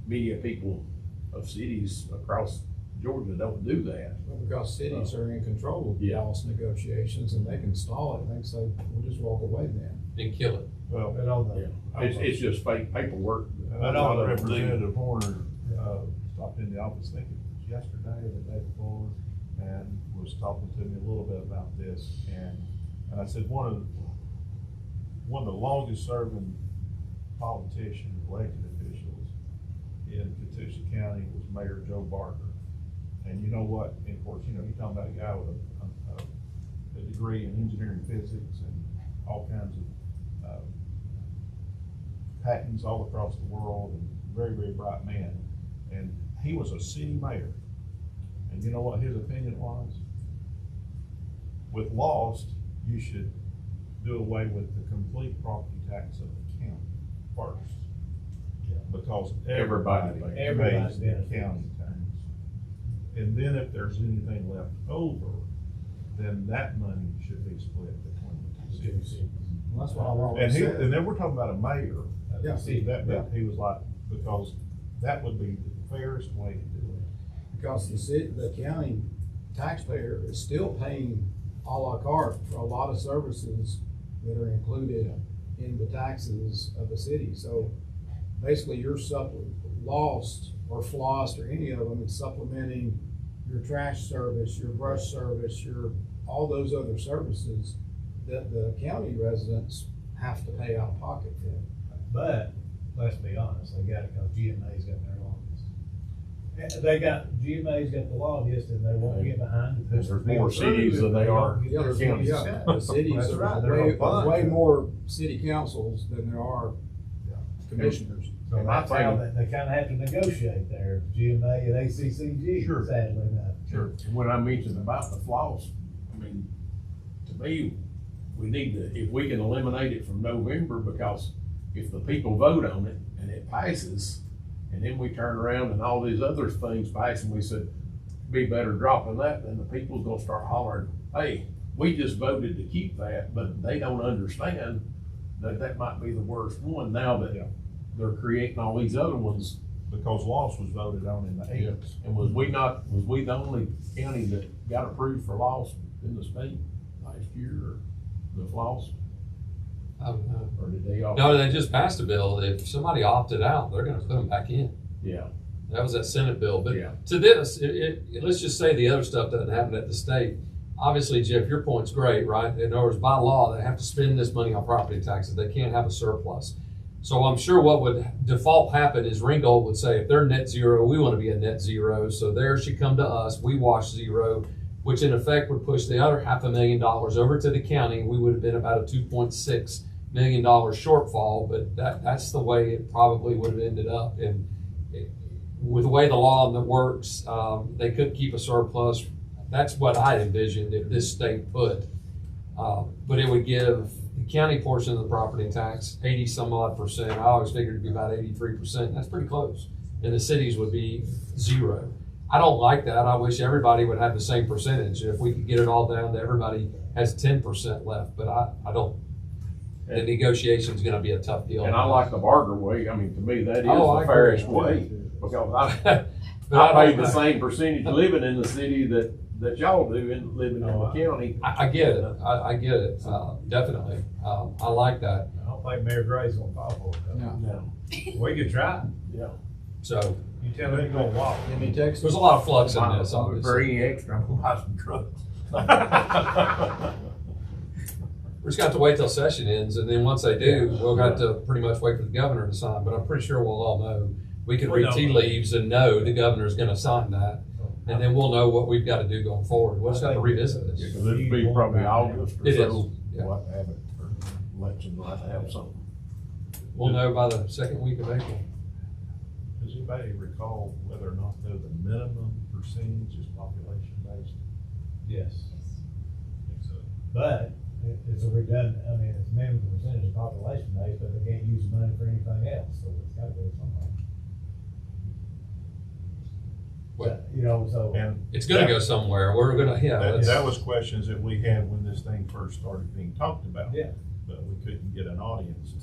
many people of cities across Georgia don't do that. Well, because cities are in control of the Yeah. loss negotiations and they can stall it, and they can say, we'll just walk away then. And kill it. Well, But on Yeah, the, it's just fake paperwork. I know Representative Horner, stopped in the office, I think it was yesterday or the day before, and was talking to me a little bit about this, and I said, one of the longest serving politicians, elected officials in Catoosa County was Mayor Joe Barker. And you know what, and of course, you're talking about a guy with a degree in engineering physics and all kinds of patents all across the world, and very, very bright man. And he was a city mayor. And you know what his opinion was? With Lost, you should do away with the complete property tax of the county first. Because everybody Everybody pays the county tax. And then if there's anything left over, then that money should be split between the two cities. And that's what I've And always he, said. and then we're talking about a mayor. Yeah. See, that, he was like, because that would be the fairest way to do it. Because the county taxpayer is still paying a la carte for a lot of services that are included in the taxes of the city. So basically you're lost or flossed or any of them is supplementing your trash service, your brush service, all those other services that the county residents have to pay out of pocket for. but, let's be honest, they got it because GMA's got their longest. GMA's got the longest and they won't get behind it. There's more cities than they are Yeah, there's, counties. yeah, the cities, That's right, there's they're way, a bunch. way more city councils than there are commissioners. So And I that's how think- they kinda have to negotiate there, GMA and ACCG, Sure. sadly enough. Sure. And when I mentioned about the floss, I mean, to me, we need to, if we can eliminate it from November, because if the people vote on it and it passes, and then we turn around and all these other things pass, and we said, be better dropping that, then the people's gonna start hollering, hey, we just voted to keep that, but they don't understand that that might be the worst one now that they're creating all these other ones. Because loss was voted on in the eighties. And was we the only county that got approved for loss in the state last year, or the floss, I don't know. or did they all? No, they just passed a bill. If somebody opted out, they're gonna put them back in. Yeah, That was that Senate bill. But Yeah. to this, let's just say the other stuff doesn't happen at the state. Obviously, Jeff, your point's great, right? In other words, by law, they have to spend this money on property taxes. They can't have a surplus. So I'm sure what would default happen is Ringgold would say, if they're net zero, we want to be a net zero. So there should come to us, we wash zero, which in effect would push the other $500,000 over to the county. We would have been about a $2.6 million shortfall, but that's the way it probably would have ended up. And with the way the law works, they couldn't keep a surplus. That's what I envisioned if this state put. But it would give the county portion of the property tax 80 some odd percent. I always figured it'd be about 83%. That's pretty close. And the cities would be zero. I don't like that. I wish everybody would have the same percentage. If we could get it all down to everybody has 10% left, but I don't. The negotiation's gonna be a tough deal. and I like the Barger way. I mean, to me, that is Oh, I the agree. fairest way, because But I pay don't- the same percentage living in the city that y'all do in living in the county. I get it. I get it. Definitely. I like that. I don't think Mayor Gray's gonna fall for it, though. No. We could try. So You tell him you're gonna walk. Give me text. there's a lot of flux in this, obviously. Very extra, I'm gonna buy some trucks. We just got to wait till session ends, and then once they do, we'll have to pretty much wait for the governor to sign, but I'm pretty sure we'll all know. We can read tea leaves and know the governor's gonna sign that, and then we'll know what we've gotta do going forward. We'll just have to revisit Yeah, this. 'cause it'd be probably August or It so. is, yeah. We'll have to have it, or election, we'll have to have something. We'll know by the second week of April. Does anybody recall whether or not though the minimum percentage is population based? Yes, I think so. but it's a redundant, I mean, it's minimum percentage of population base, but they can't use the money for anything else, so it's gotta go somewhere. Well, You know, so. And It's gonna go somewhere. We're gonna, yeah. that, let's- that was questions that we had when this thing first started being talked about. Yeah. But we couldn't get an audience to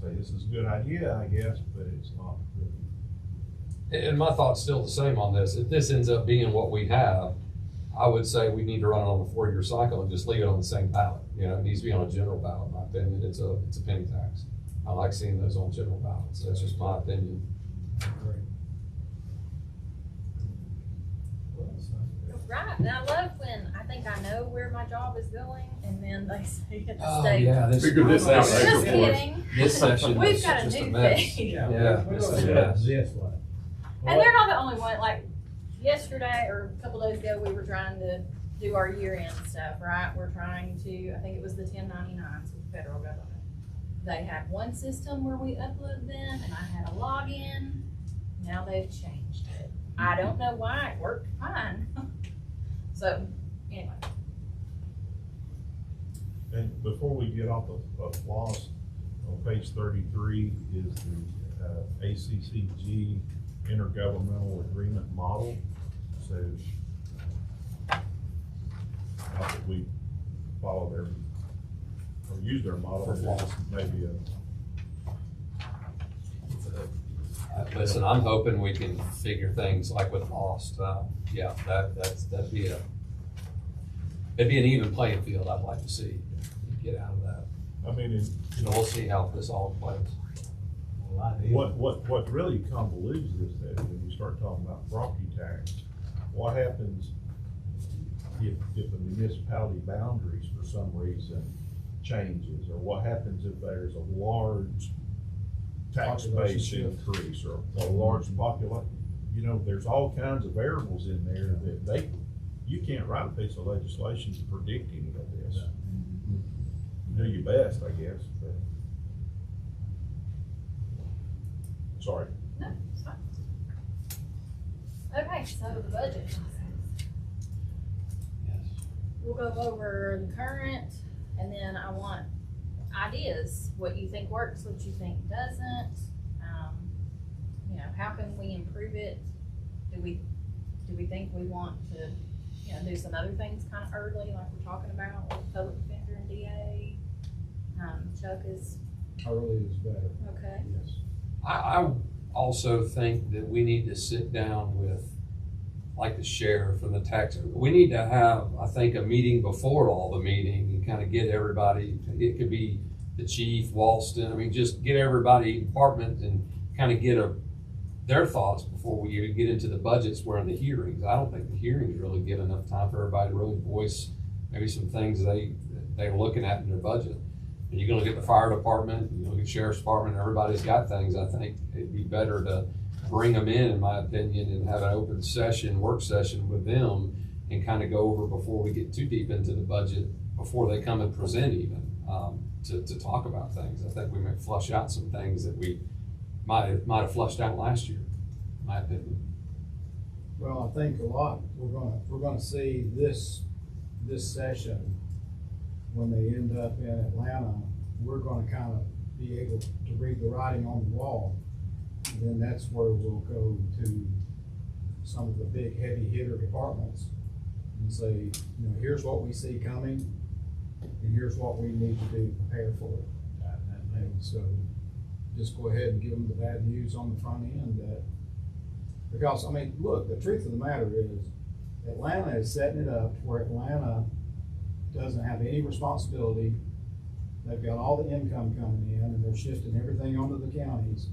say, this is a good idea, I guess, but it's not really. And my thought's still the same on this. If this ends up being what we have, I would say we need to run it on a 4-year cycle and just leave it on the same ballot. You know, it needs to be on a general ballot, in my opinion. It's a penny tax. I like seeing those on general ballots. That's just my opinion. Right, and I love when I think I know where my job is going, and then they say at the Oh, state. yeah, this. Figured this out Just later for us. kidding. This session We've was got a just a new mess. thing. Yeah, We're this gonna is a do it mess. this way. And they're not the only one, like, yesterday or a couple days ago, we were trying to do our year-end stuff, right? We're trying to, I think it was the 1099s with the federal government. They had one system where we upload them, and I had a login. Now they've changed it. I don't know why, it worked fine. So, anyway. And before we get off of loss, on page 33 is the ACCG intergovernmental agreement model. So, not that we follow their, or use their model, but it's maybe Listen, I'm hoping we can figure things like with Lost. Yeah, that'd be it'd be an even playing field. I'd like to see get out of that. I mean, You know, we'll see how this all plays. Well, I do. what really convolutes is that when you start talking about property tax, what happens if the municipality boundaries for some reason changes, or what happens if there's a large tax Population base shift. increase or a large population. You know, there's all kinds of variables in there that you can't write a piece of legislation to predict any of this. Do your best, I guess, but. Sorry. No, it's fine. Okay, so the budget process. Yes. We'll go over the current, and then I want ideas, what you think works, what you think doesn't. You know, how can we improve it? Do we think we want to, you know, do some other things kind of early, like we're talking about with public defender and DA? Chuck is, Early is better, okay. yes. I also think that we need to sit down with, like the sheriff and the tax, we need to have, I think, a meeting before all the meeting and kind of get everybody, it could be the chief, Walston, I mean, just get everybody, department, and kind of get their thoughts before we even get into the budgets where in the hearings. I don't think the hearings really give enough time for everybody to really voice maybe some things they're looking at in their budget. And you're gonna get the fire department, you're gonna get sheriff's department, everybody's got things. I think it'd be better to bring them in my opinion, and have an open session, work session with them and kind of go over before we get too deep into the budget, before they come and present even, to talk about things. I think we may flush out some things that we might have flushed out last year, in my opinion. Well, I think a lot, we're gonna see this session, when they end up in Atlanta, we're gonna kind of be able to read the writing on the wall. And then that's where we'll go to some of the big heavy hitter departments and say, you know, here's what we see coming, and here's what we need to do to prepare for it. And so, just go ahead and give them the bad news on the front end that, because, I mean, look, the truth of the matter is, Atlanta is setting it up to where Atlanta doesn't have any responsibility. They've got all the income coming in, and they're shifting everything onto the counties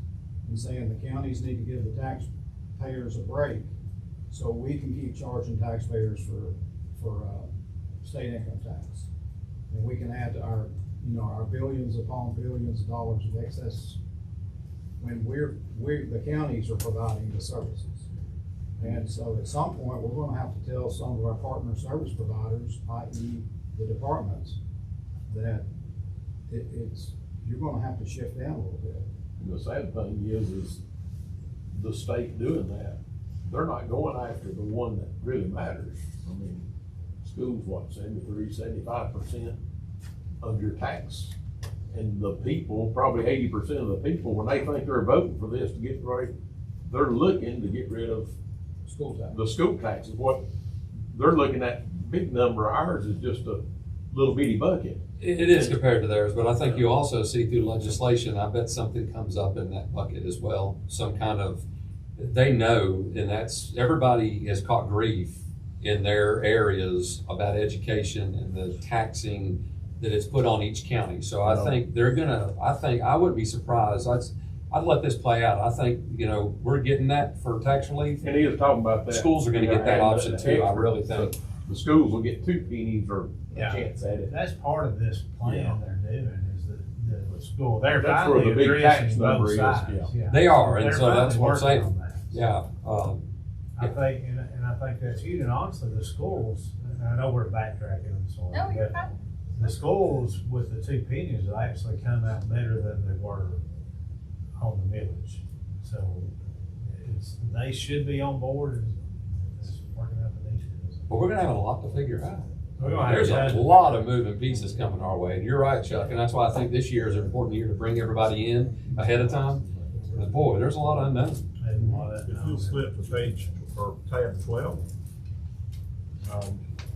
and saying the counties need to give the taxpayers a break so we can keep charging taxpayers for state income tax. And we can add to our, you know, our billions upon billions of dollars of excess when the counties are providing the services. And so at some point, we're gonna have to tell some of our partner service providers, i.e. the departments, that you're gonna have to shift down a little bit. And the sad thing is the state doing that, they're not going after the one that really matters. I mean, schools, 75% of your tax. And the people, probably 80% of the people, when they think they're voting for this to get right, they're looking to get rid of School tax. the school taxes. What they're looking at, big number of ours is just a little bitty bucket. It is compared to theirs, but I think you also see through legislation, I bet something comes up in that bucket as well. Some kind of, they know, and that's, everybody has caught grief in their areas about education and the taxing that is put on each county. So I think I wouldn't be surprised. I'd let this play out. I think, you know, we're getting that for tax relief. And he was talking about that. Schools are gonna get that option too, I really think. The schools will get 2 pennies or a Yeah. chance at it. That's part of this plan they're doing, is the school, they're That's where finally the big tax addressing number both is, sides. yeah. They are, and They're so that's finally what I'm working saying. on that. Yeah, I think, and I think that's huge, and honestly, the schools, and I know we're backtracking, I'm sorry. No, you're but fine. The schools with the 2 pennies will actually come out better than they were on the millage. So they should be on board and it's working out the details. but we're gonna have a lot to figure out. We're gonna have There's a to- lot of moving pieces coming our way, and you're right, Chuck, and that's why I think this year is an important year to bring everybody in ahead of time. But boy, there's a lot of unknowns. And a lot of that If you'll flip to page, or tab 12,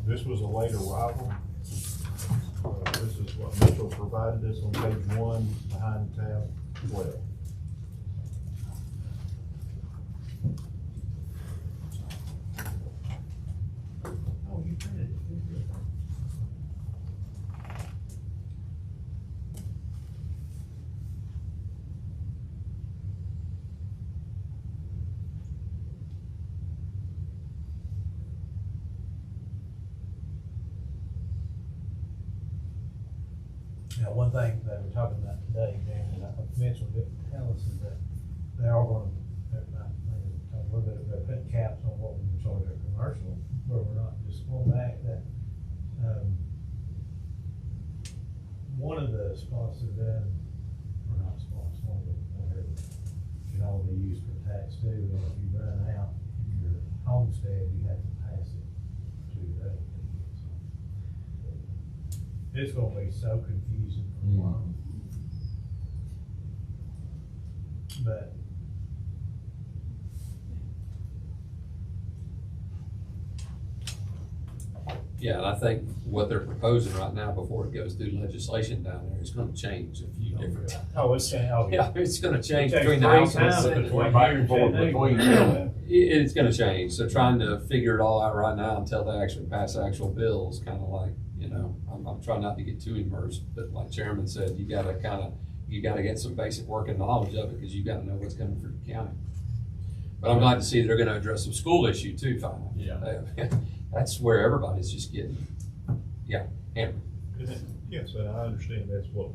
this was a late arrival. This is what Mitchell provided us on page 1 behind tab 12. Oh, you printed it. Good. Now, one thing that we're talking about today, Dan, and I mentioned it, tell us is that they are gonna, they're not, talk a little bit, they're putting caps on what we can charge our commercial, where we're not just going back that, one of the spots is in, or not spots, one of the, whatever, can only be used for tax too, and if you run out your homestead, you have to pass it to other people. So it's gonna be so confusing for a while. But Yeah, and I think what they're proposing right now, before it goes through legislation down there, is gonna change a few different times. oh, it's changed. Oh, Yeah, it's gonna change It between the changed House and the three times Senate. between Back here and and forth Chattanooga. between them. It's gonna change, so trying to figure it all out right now until they actually pass actual bills, kinda like, you know, I'm trying not to get too immersed, but like Chairman said, you gotta get some basic working knowledge of it, cause you gotta know what's coming for the county. But I'm glad to see they're gonna address some school issue too, finally. Yeah. That's where everybody's just getting, hammered. Yes, and I understand that's what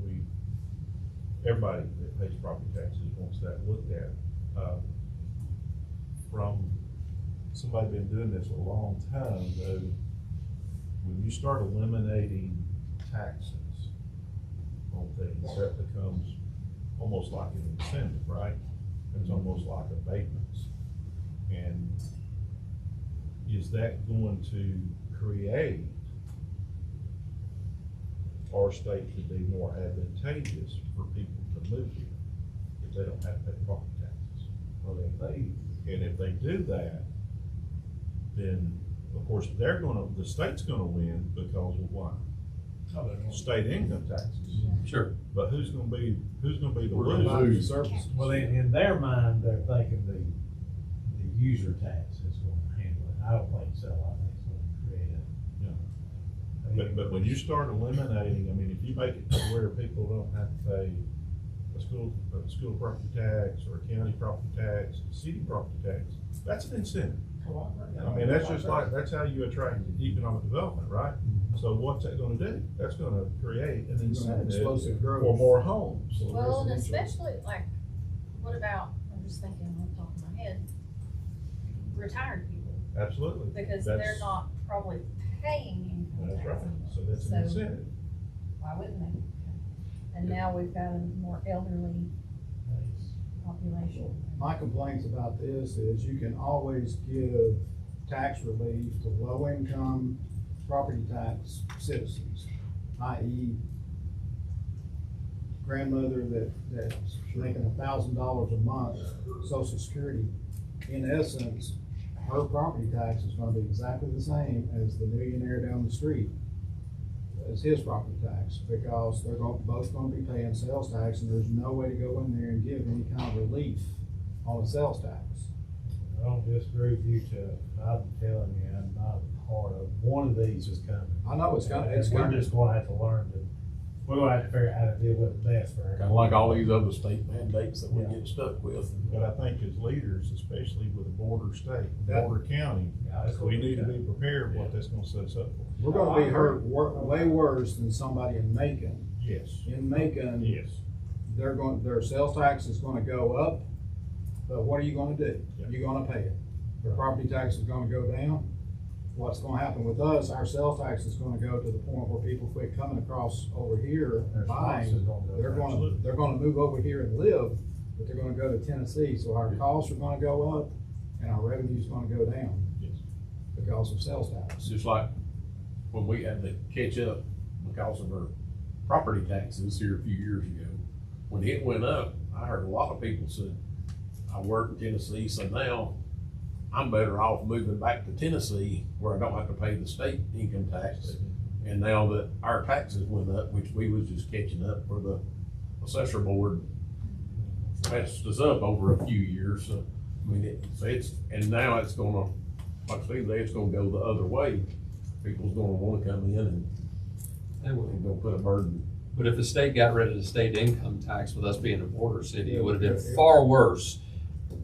everybody that pays property taxes wants that looked at. From somebody been doing this a long time, though, when you start eliminating taxes on things, that becomes almost like an incentive, right? It's almost like abatements. And is that going to create our state to be more advantageous for people to move here if they don't have to pay property taxes? Well, And if they do that, then of course the state's gonna win because of why? State income taxes. Sure. But who's gonna be the We're gonna loser? lose. Services. well, in their mind, they're thinking the user tax is gonna handle it. I don't think so. I think it's gonna create a. But when you start eliminating, I mean, if you make it to where people don't have to pay a school property tax or a county property tax, a city property tax, that's an incentive. I mean, that's how you attract economic development, right? So what's that gonna do? That's gonna create an incentive Explosive growth. for more homes. Well, and especially, like, what about, I'm just thinking on the top of my head, retired people, Absolutely. because they're That's- not probably paying income That's right. taxes. So that's an So- incentive. Why wouldn't they? And now we've got a more elderly population. My complaints about this is you can always give tax relief to low-income property tax citizens, i.e. grandmother that's making $1,000 a month, Social Security. In essence, her property tax is gonna be exactly the same as the millionaire down the street, as his property tax, because they're both gonna be paying sales tax, and there's no way to go in there and give any kind of relief on a sales tax. I don't disagree with you, Chuck. I'm telling you, I'm not a part of, one of these is coming. I know it's coming, it's And we're coming. just gonna have to learn we're gonna have to figure out how to deal with it best for Kinda like all these other state mandates that we get stuck with. But I think as leaders, especially with a border state, border county, we need to be prepared what that's gonna set us up for. We're gonna be hurt way worse than somebody in Macon. Yes, In Macon, yes. their sales tax is gonna go up, but what are you gonna do? Yeah. You're gonna pay it. The property tax is gonna go down. What's gonna happen with us, our sales tax is gonna go to the point where people quit coming across over here Their and costs is buying. gonna go down. They're gonna move over here and live, but they're gonna go to Tennessee, so our costs are gonna go up and our revenue's gonna go down Yes. because of sales It's tax. just like when we had to catch up because of our property taxes here a few years ago. When it went up, I heard a lot of people said, I work in Tennessee, so now I'm better off moving back to Tennessee where I don't have to pay the state income tax. And now that our taxes went up, which we was just catching up for the assessor board, messed us up over a few years. So, I mean, and now it's gonna, like I say, it's gonna go the other way. People's gonna wanna come in and They will. gonna put a burden. But if the state got rid of the state income tax with us being a border city, it would have been far worse.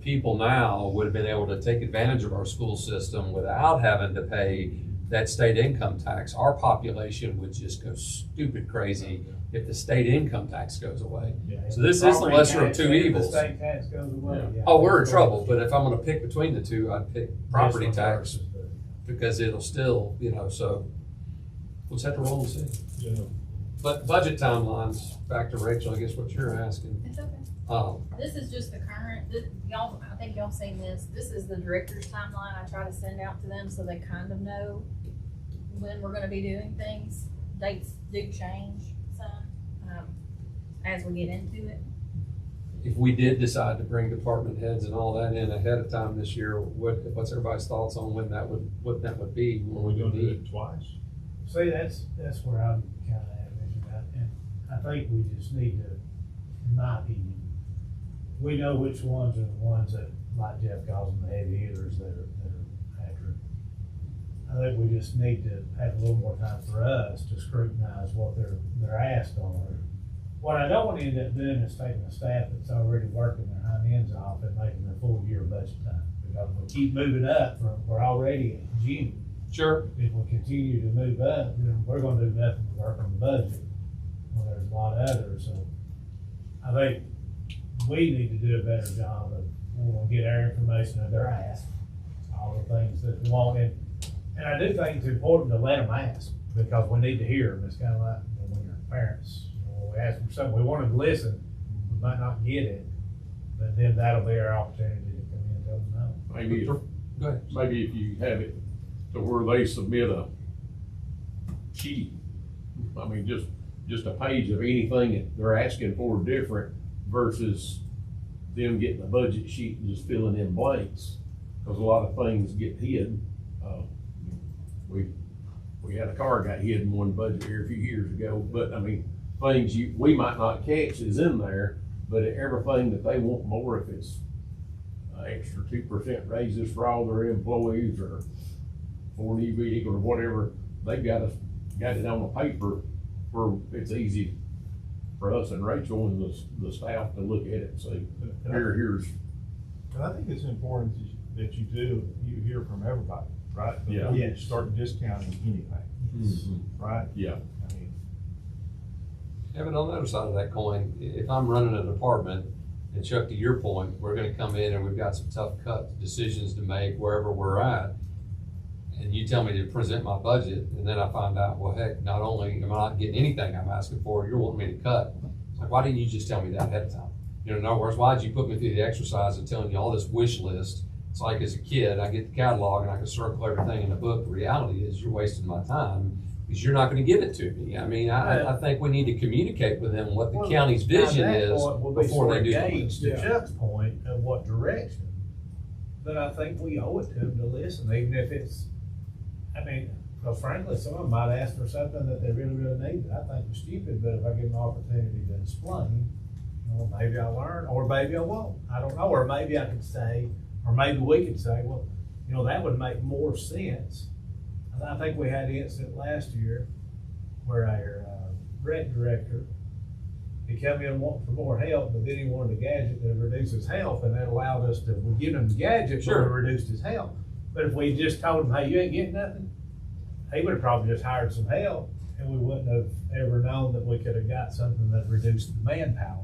People now would have been able to take advantage of our school system without having to pay that state income tax, our population would just go stupid crazy if the state income tax goes away. So this is the lesser of two evils. The state tax goes away. Yeah. Oh, we're in trouble, but if I'm gonna pick between the two, I'd pick property tax because it'll still, so we'll just have to roll and see. Yeah. But budget timelines, back to Rachel, I guess what you're asking. It's okay. This is just the current, y'all, I think y'all seen this. This is the director's timeline I try to send out to them so they kind of know when we're gonna be doing things. Dates do change some, as we get into it. If we did decide to bring department heads and all that in ahead of time this year, what's everybody's thoughts on what that would be? Are we gonna do it twice? See, that's where I'm kind of at, and I think we just need to, in my opinion, we know which ones are the ones that, like Jeff calls them, the heavy hitters that are after it. I think we just need to have a little more time for us to scrutinize what they're asked on. What I don't want to end up doing is taking a staff that's already working their hind ends off and making their full year budget time. Because we keep moving up we're already in June. Sure. If we continue to move up, then we're gonna do nothing but work on the budget. Well, there's a lot of others, so I think we need to do a better job of, we'll get our information that they're asked, all the things that we want, and I do think it's important to let them ask, because we need to hear them. It's kind of like, when your parents, we ask them something, we want them to listen, we might not get it, but then that'll be our opportunity to come in and tell them no. Maybe if you have it to where they submit a sheet, I mean, just a page of anything that they're asking for different versus them getting a budget sheet and just filling in blanks. Cause a lot of things get hid. We had a car got hid in one budget here a few years ago, but I mean, things we might not catch is in there, but everything that they want more, if it's extra 2% raises for all their employees or for an EV or whatever, they've got it on the paper where it's easy for us and Rachel and the staff to look at it and say, here's. And I think it's important that you hear from everybody, right? Yeah. Before you start discounting anything, right? Yeah. I mean, Evan, on the other side of that coin, if I'm running a department, and Chuck, to your point, we're gonna come in and we've got some tough cut decisions to make wherever we're at, and you tell me to present my budget, and then I find out, well, heck, not only am I not getting anything I'm asking for, you're wanting me to cut. It's like, why didn't you just tell me that ahead of time? In other words, why'd you put me through the exercise of telling you all this wish list? It's like, as a kid, I get the catalog and I can circle everything in the book. The reality is you're wasting my time because you're not gonna give it to me. I mean, I think we need to communicate with them what the county's vision is before they do something. To Chuck's point of what direction, but I think we owe it to them to listen, even if it's, I mean, because frankly, some of them might ask for something that they really, really need that I think is stupid, but if I give them an opportunity to explain, maybe I'll learn, or maybe I won't. I don't know, or maybe I could say, or maybe we could say, well, that would make more sense. I think we had an incident last year where our rec director, he come in wanting for more help, but then he wanted a gadget that reduced his health, and that allowed us to, we give him the gadget, but Sure. we reduced his health. But if we just told him, hey, you ain't getting nothing, he would have probably just hired some help, and we wouldn't have ever known that we could have got something that reduced the manpower.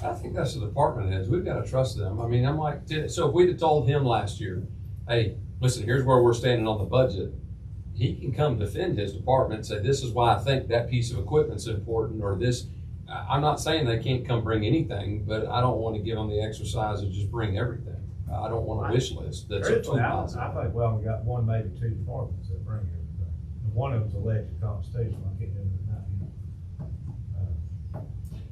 I think that's the department heads. We've got to trust them. I mean, I'm like, so if we'd have told him last year, hey, listen, here's where we're standing on the budget, he can come defend his department and say, this is why I think that piece of equipment's important, or this. I'm not saying they can't come bring anything, but I don't want to give them the exercise of just bring everything. I don't want a wish list that's a Truthfully, I positive. think we only got one, maybe two departments that bring everything. And one of them's elected constitutional, I can't do it now.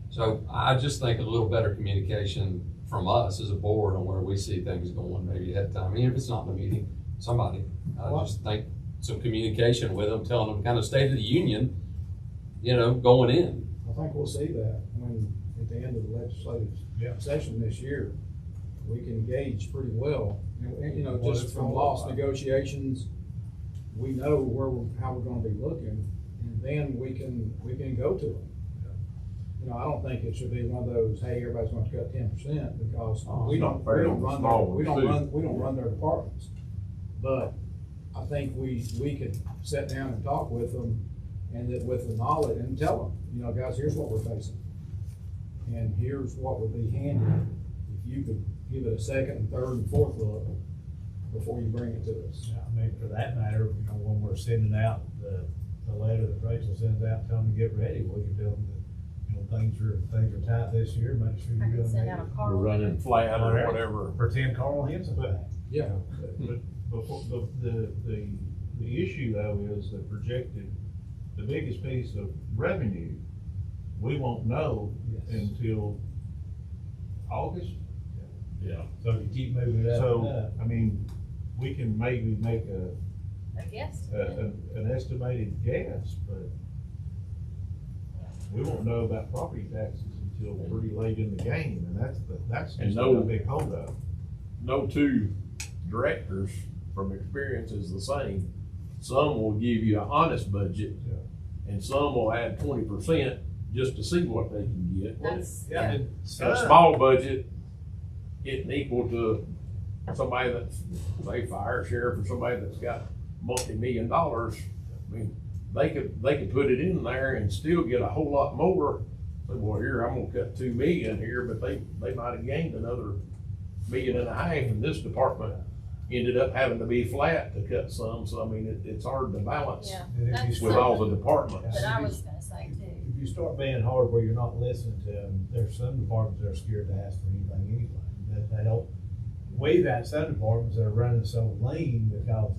So I just think a little better communication from us as a board on where we see things going, maybe ahead of time. Even if it's not in the meeting, somebody, I just think some communication with them, telling them kind of state of the union, going in. I think we'll see that when, at the end of the legislative session this year, we can gauge pretty well, and, just from lost negotiations, we know how we're gonna be looking, and then we can go to them. I don't think it should be one of those, hey, everybody's gonna cut 10%, because we don't run their departments. But I think we could sit down and talk with them, and that with the knowledge, and tell them, you know, guys, here's what we're facing. And here's what would be handy, if you could give it a second and third and fourth look before you bring it to us. I mean, for that matter, you know, when we're sending out the letter that Rachel sends out, telling them to get ready, we can tell them that, you know, things are tight this year, make sure I you're can doing send out a that. card. We're running flat or whatever. Pretend Carl Henson back. Yeah. But before, the issue though is the projected, the biggest piece of revenue, we won't know Yes. until August. Yeah. So if you keep moving it up and So, up. I mean, we can maybe make I guess. an estimated guess, but we won't know about property taxes until pretty late in the game, and that's And just no- a big holdup. No two directors from experience is the same. Some will give you an honest budget, and some will add 20% just to see what they can get. That's, Yeah, And a small budget getting equal to somebody that's, say, fire sheriff, or somebody that's got multi-million dollars. I mean, they could put it in there and still get a whole lot more. Say, well, here, I'm gonna cut 2 million here, but they might have gained another 1.5 million, and this department ended up having to be flat to cut some, so I mean, it's hard to balance yeah, And if you that's with all the departments. that I was gonna say too. If you start being hard where you're not listening to them, there's some departments that are scared to ask for anything anyway. That they don't, we've had some departments that are running so lean because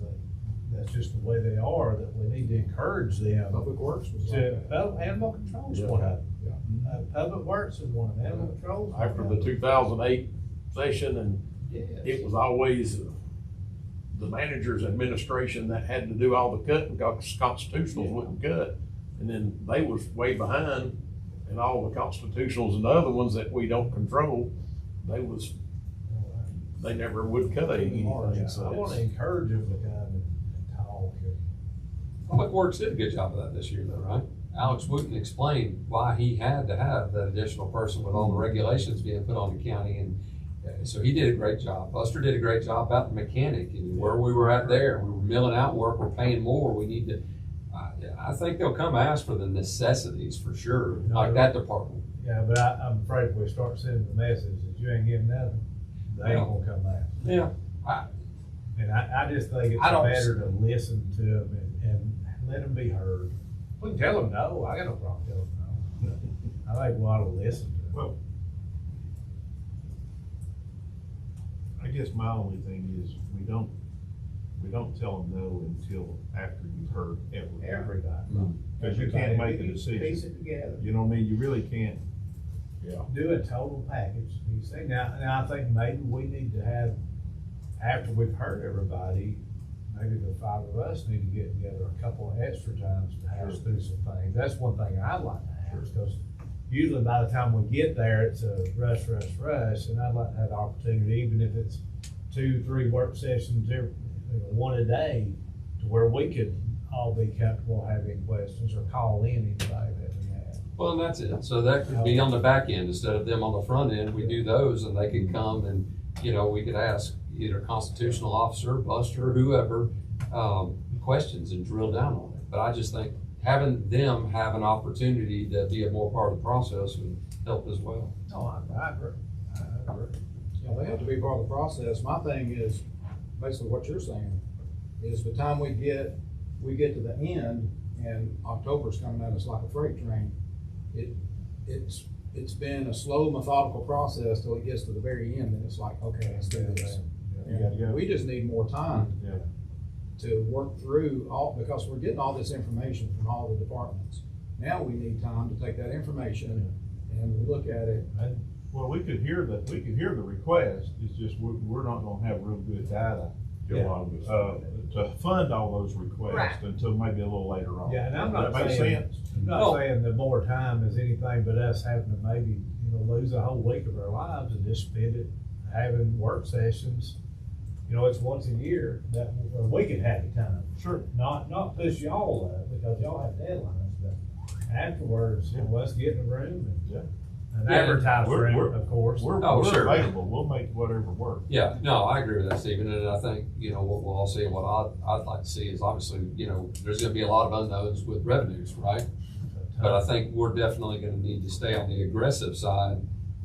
that's just the way they are, that we need to encourage them Public Works was like to, that. animal control is Yeah. one of them. Public Works is one of them, animal control. is one of After them. the 2008 session, and Yes. it was always the manager's administration that had to do all the cutting because constitutionals wouldn't cut. And then they was way behind, and all the constitutionals and the other ones that we don't control, they never would cut anything. Yeah, So I wanna it's- encourage them to come and talk. Public Works did a good job of that this year though, right? Alex Wooten explained why he had to have that additional person with all the regulations being put on the county, and so he did a great job. Buster did a great job about the mechanic and where we were at there. We were milling out work, we're paying more, we need to, I think they'll come ask for the necessities for sure, like that department. Yeah, but I'm afraid if we start sending the message that you ain't getting nothing, they ain't gonna come back. Yeah. And I just think it's I don't- better to listen to them and let them be heard. We can tell them no, I got no problem telling them no. I think we ought to listen to them. Well, I guess my only thing is, we don't tell them no until after you've heard everything. Everybody. Because you can't make a Piece decision. it together. You know what I mean? You really can't. Yeah. Do a total package, you see, now I think maybe we need to have, after we've heard everybody, maybe the 5 of us need to get together a couple of extra times to hash through some things. That's one thing I'd like to have, because usually by the time we get there, it's a rush, and I'd like to have the opportunity, even if it's 2-3 work sessions, every, one a day, to where we could all be comfortable having questions or call in anybody that we have. Well, and that's it. So that could be on the back end instead of them on the front end. We do those and they can come and, we could ask either constitutional officer, Buster, whoever, questions and drill down on it. But I just think having them have an opportunity to be a more part of the process would help as well. No, I agree. I agree. Yeah, they have to be part of the process. My thing is, basically what you're saying, is the time we get to the end, and October's coming at us like a freight train, it's been a slow, methodical process till it gets to the very end, and it's like, okay, let's do this. You gotta go. We just need more time Yeah. to work through because we're getting all this information from all the departments. Now we need time to take that information and look at it. Well, we could hear the request, it's just, we're not gonna have real good data, to fund all those requests Right. until maybe a little later on. Yeah, and I'm not That makes saying, sense? I'm not saying that more time is anything but us having to maybe, lose a whole week of our lives and just spend it having work sessions. It's once a year that, or we can have it time. Sure. Not push y'all up because y'all have deadlines, but afterwards, let's get in the room and and Yeah. advertise for We're- it, of course. We're sure. available, we'll make whatever work. Yeah, no, I agree with that, Stephen, and I think, what we'll all see, what I'd like to see is obviously, there's gonna be a lot of unknowns with revenues, right? But I think we're definitely gonna need to stay on the aggressive side,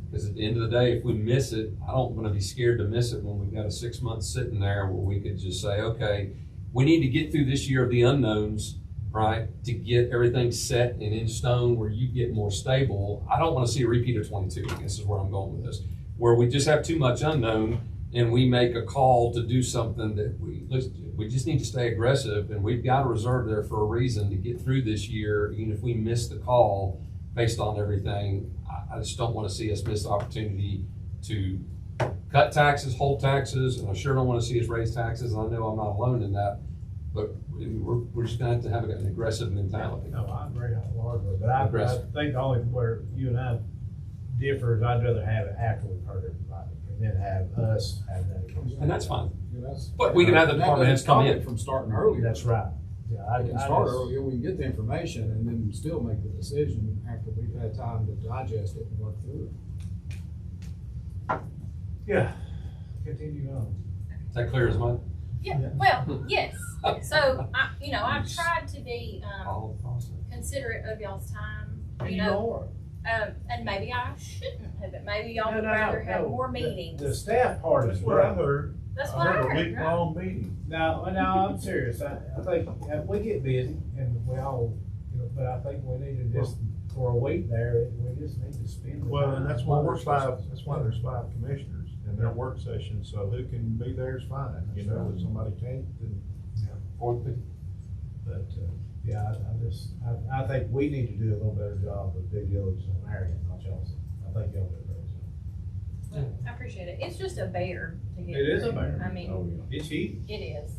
because at the end of the day, if we miss it, I don't wanna be scared to miss it when we've got a 6 months sitting there where we could just say, okay, we need to get through this year of the unknowns, right? To get everything set and in stone where you get more stable. I don't wanna see a repeat of 22, I guess is where I'm going with this. Where we just have too much unknown and we make a call to do something that we just need to stay aggressive, and we've got a reserve there for a reason to get through this year, even if we miss the call based on everything. I just don't wanna see us miss the opportunity to cut taxes, hold taxes, and I sure don't wanna see us raise taxes, and I know I'm not alone in that, but we're just gonna have to have an aggressive mentality. No, I agree wholeheartedly, but I Aggressive. think the only where you and I differ is I'd rather have it after we've heard everybody, and then have us have that. And that's fine. Yeah, that's- But we can have the and that department heads come doesn't in. stop it from starting earlier. That's right. Yeah, We can I start just- earlier, we can get the information and then still make the decision after we've had time to digest it and work through it. Yeah, continue on. Is that clear as mud? Yeah, well, yes. So, I've tried to be, All the process. considerate of y'all's time, And you are. and maybe I shouldn't have it. Maybe y'all No, would no, rather no, have no. more The meetings. staff part is That's what I great. heard. That's what I A heard, right? week-long meeting. No, I'm serious. I think we get busy and we all, but I think we need to just, for a week there, we just need to spend the Well, and time. that's why there's 5 commissioners in their work session, so who can be there is fine, if somebody can't, then. But, yeah, I think we need to do a little better job of due diligence on our end, not y'all's. I think y'all do a great job. I appreciate it. It's just a bear to get It is a through. bear. I mean, It's huge. it is.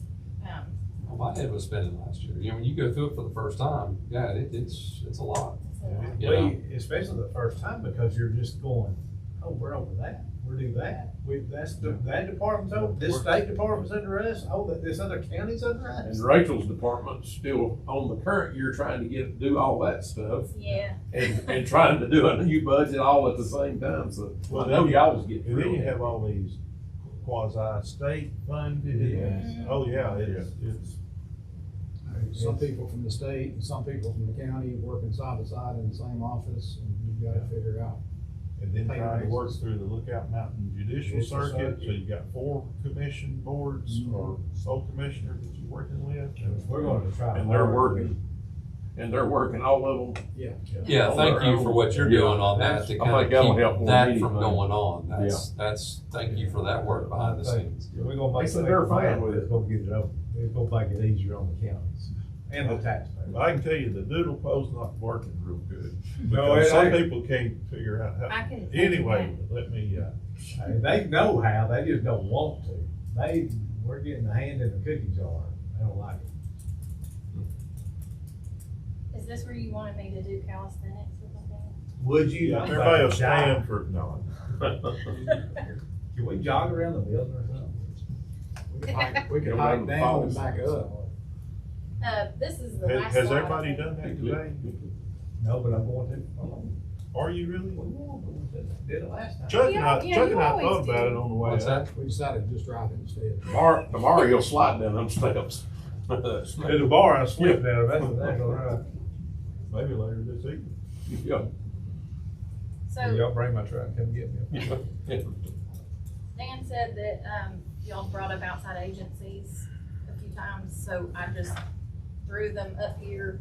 Well, my head was spinning last year. When you go through it for the first time, yeah, it's a lot. So, You know? Especially the first time, because you're just going, oh, we're over that, we're do that, that department's over, this state department's under us, oh, this other county's under us. And Rachel's department's still on the current year trying to do all that stuff yeah. and trying to do a new budget all at the same time, so I know y'all was getting And then you through have all these quasi-state funded, and, oh, yeah, it's. Some people from the state and some people from the county working side by side in the same office, and you've gotta figure out. And then Pay trying to work raises. through the Lookout Mountain Judicial Judicial Circuit, so Circuit. you've got 4 commission boards or sole commissioners that you're working with. We're gonna try. And they're hard. working, all of them. Yeah, thank you for what you're doing on that to I kind think that'll of help keep more that than from anything. going on. Thank you for that work behind the scenes. We're gonna make They said they're fine with it. It's gonna get it over, it's gonna make it easier on the counties and the taxpayers. I can tell you the doodle poll's not working real good. No, Because it some ain't. people can't figure out I how. can. Anyway, let me, Hey, they know how, they just don't want to. We're getting a hand in the cookie jar, they don't like it. Is this where you wanted me to do calisthenics or something? Would you? yeah, I'm everybody will about to die. stand for, no. Can we jog around the building or something? We can Go hike around the down and falls. back up. This is the Has last slide. I everybody think. done that today? No, but I'm going to. Are you really? Did it last time. Chuck and Yeah, I you thought always about do. it on the way What's out. that? We decided to just drive it instead. Tomorrow you'll slide down them steps. At the bar, I slipped down, that's all right. Maybe later this evening. Yeah. So Y'all bring my truck, come get me. Dan said that, y'all brought up outside agencies a few times, so I just threw them up here.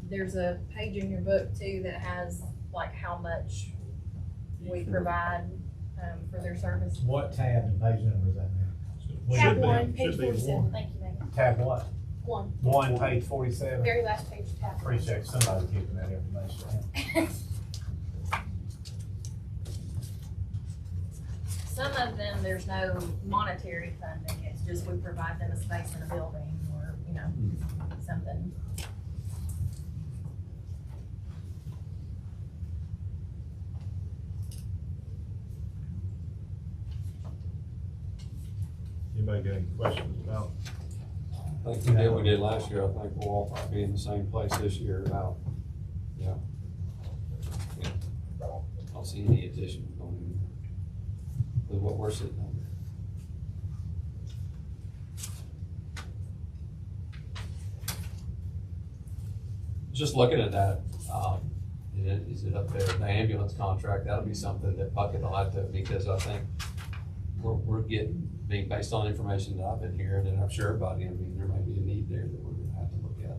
There's a page in your book too that has like how much we provide, for their service. What tab and page number is that now? Tab Should be- 1, page should be 47. one. Thank you, Megan. Tab what? 1, Page 47. very last page, tab 1. Appreciate somebody keeping that information. Some of them, there's no monetary funding, it's just we provide them a space in a building or, something. Anybody got any questions about? I think we did what we did last year. I think we'll all probably be in the same place this year about, don't see any addition going in with what we're sitting on. Just looking at that, is it up there, the ambulance contract, that'll be something that Bucket will have to, because I think we're getting, being based on information that I've been hearing, and I'm sure everybody, I mean, there may be a need there that we're gonna have to look at.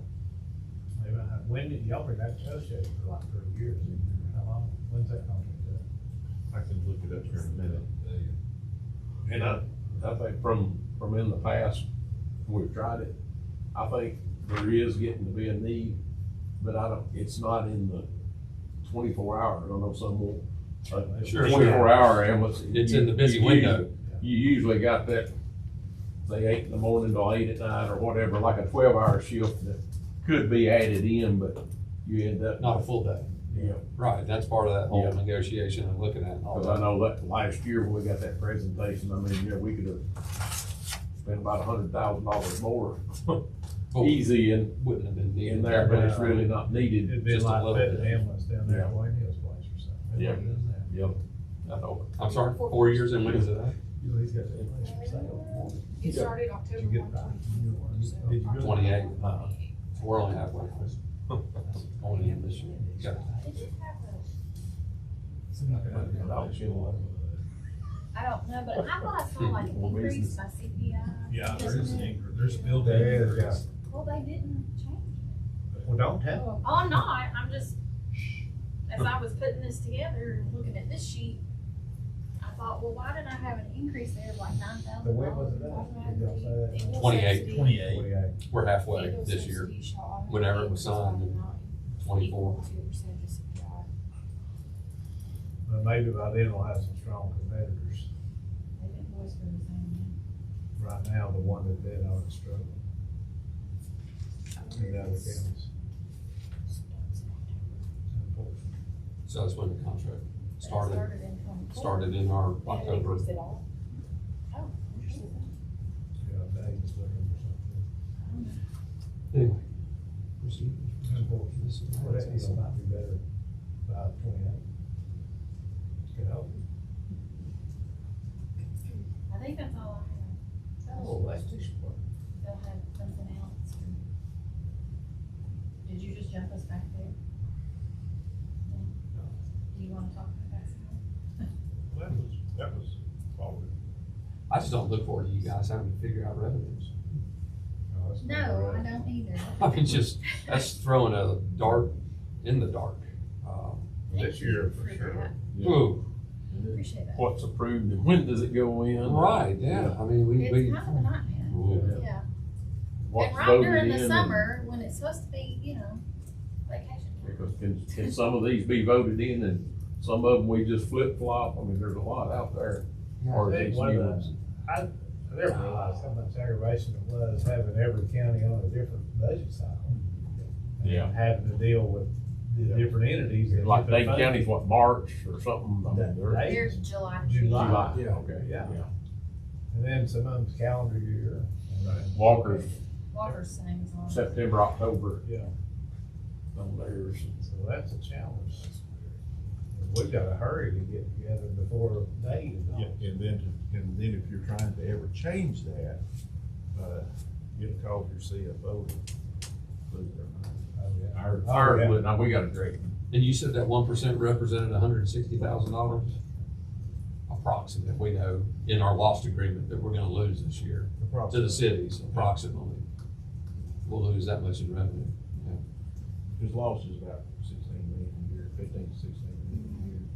Maybe when did y'all been negotiating for like 3 years? How long? When's that contract up? I can look it up here in a minute. And I think from in the past, we've tried it, I think there is getting to be a need, but it's not in the 24 hour, I don't know, some will. Sure. 24-hour ambulance. It's in the busy window. You usually got that, say 8 in the morning to 8 at night or whatever, like a 12-hour shift that could be added in, but you end up. Not a full day. Yeah. Right, that's part of that whole Yeah. negotiation and looking at all Cause I that. know that last year when we got that presentation, I mean, yeah, we could have spent about $100,000 more easy Wouldn't have been in needed. there, but it's really not needed. It'd been Just a like little putting bit. an ambulance down there Yeah. at Wayne Hill's place or something. Yeah. Yep. I know. I'm sorry, 4 years and when is it at? You know, he's got that place for sale. It started Did October you get 1, that? 2024, Did you go? 28. So we're only halfway. Only in this year. Okay. I don't know, but I thought I saw like an increase by CPI. Yeah, there is an increase, there's a building There is, increase. Well, they didn't change it. Well, don't tell them. Oh, I'm not, I'm just, as I was putting this together and looking at this sheet, I thought, well, why didn't I have an increase there of like $9,000? So when was it at? Did y'all say that? 28. 28. We're halfway this year, whenever it was signed in 24. But maybe by then we'll have some strong competitors. Right now, the one that did are struggling. In the other counties. Unfortunately. So that's when the contract started, in 24. started in our October. Increased it all? Oh, interesting. Yeah, Dave's looking for something. Anyway. Proceed. Unfortunately. Well, that deal might be better by 28. Could help. I think that's all I have. Oh, that's too short. They'll have something else. Did you just jump us back there? No. Do you wanna talk about that some That was forward. I just don't look forward to you guys having to figure out revenues. No, that's not No, right. I don't either. I mean, just, that's throwing a dart in the dark. This year, for Appreciate sure. that. Ooh, Appreciate that. What's approved and when does it go in? right, yeah, I mean, we. It's kind of a nightmare, Ooh. yeah. What's And right voted during in the and- summer, when it's supposed to be, vacation time. Because can some of these be voted in and some of them we just flip flop? I mean, there's a lot out there. Or I think these one of new the- ones. I never realized how much aggravation it was having every county on a different budget cycle. And Yeah. having to deal with the different entities. that Like get their Dade funding. County's what, March or something? I mean, they're- Dade- There's July. July. Yeah, okay, Yeah. yeah. And then some of them's calendar year. Walker's Walker's same as on. September, October Yeah, on theirs. so that's a challenge. We've got to hurry to get together before Dade is on. Yeah, and then if you're trying to ever change that, you'll call your CFO to lose their mind. Oh, yeah. Ours, Oh, ours yeah. would, now we got a great. And you said that 1% represented $160,000? Approximate, we know, in our lost agreement that we're gonna lose this year to the cities, approximately. We'll lose that much in revenue. His loss is about 16 million a year, 15 to 16 million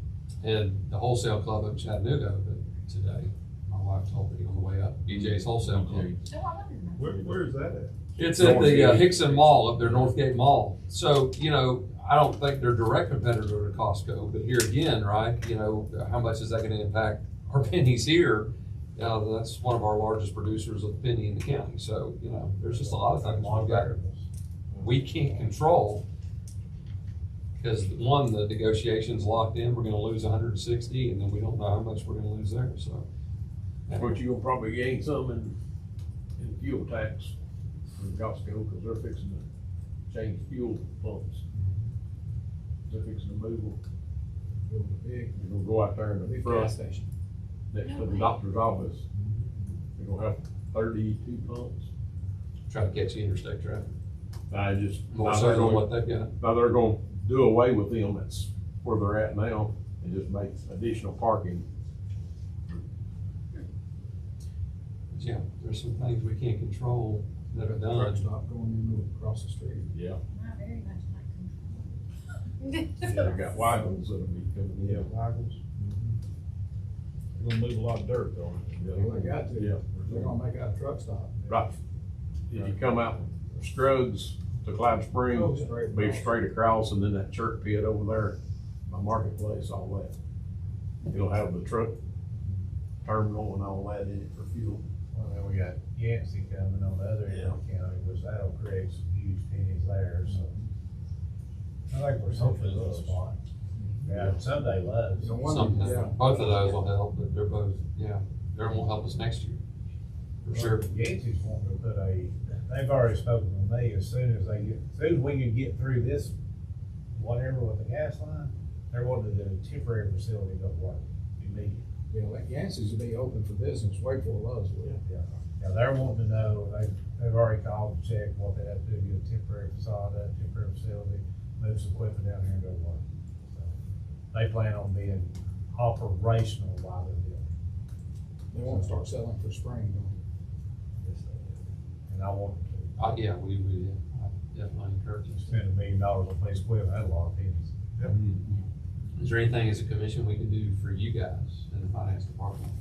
a year. And the wholesale club in Chattanooga opened today. My wife told me on the way up, BJ's Wholesale Club. Oh, I wondered that. Where is that at? It's at the Northgate. Hickson Mall, up there, Northgate Mall. So, I don't think they're a direct competitor to Costco, but here again, right, how much is that gonna impact our pennies here? That's one of our largest producers of penny in the county. So, there's just a lot of things we can't control. Because one, the negotiation's locked in, we're gonna lose 160, and then we don't know how much we're gonna lose there, so. But you'll probably gain some in fuel tax from Costco, because they're fixing to change fuel pumps. They're fixing to move them. build a big, We're gonna go out there in the big front, gas station. next to the doctor's office. We're gonna have 32 pumps. Try to catch the interstate traffic, I just, more now so they're than gonna, what they've got. now they're gonna do away with them, that's where they're at now, and just make additional parking. Yeah, there's some things we can't control that are The truck done. stop going in across the street. Yeah. Not very much like Yeah, they got wagons that'll be coming Yeah, in. wagons. They're gonna move a lot of dirt though. Well, they got to. Yeah. They're gonna make out a truck stop. Right, if you come out Scruggs to Cloud Oh, Springs, straight be across. straight across, and then that church pit over there, my marketplace, all that. It'll have the truck terminal and all that in it for fuel. Well, then we got Yancey coming on the other end of the county, which that'll create some huge pennies there, so. I think we're hopefully a little spot. Yeah, someday Love's. No wonder, Something, yeah. both of those will help, but they're both, yeah, they won't help us next year, for sure. Yancey's wanting to put they've already spoken to me, as soon as we can get through this, whatever with the gas line, they're wanting to do a temporary facility to work immediately. Yeah, like Yancey's will be open for business way before Love's will. Yeah, they're wanting to know, they've already called to check what they have to do, get a temporary facade, a temporary facility, move some equipment down here and go work. So, they plan on being operational while they're doing it. They won't start selling for spring, though. And I want them to. Yeah, we definitely encourage us. Spend $1 million on a piece of equipment, that's a lot of pennies. Is there anything as a commission we can do for you guys in the finance department?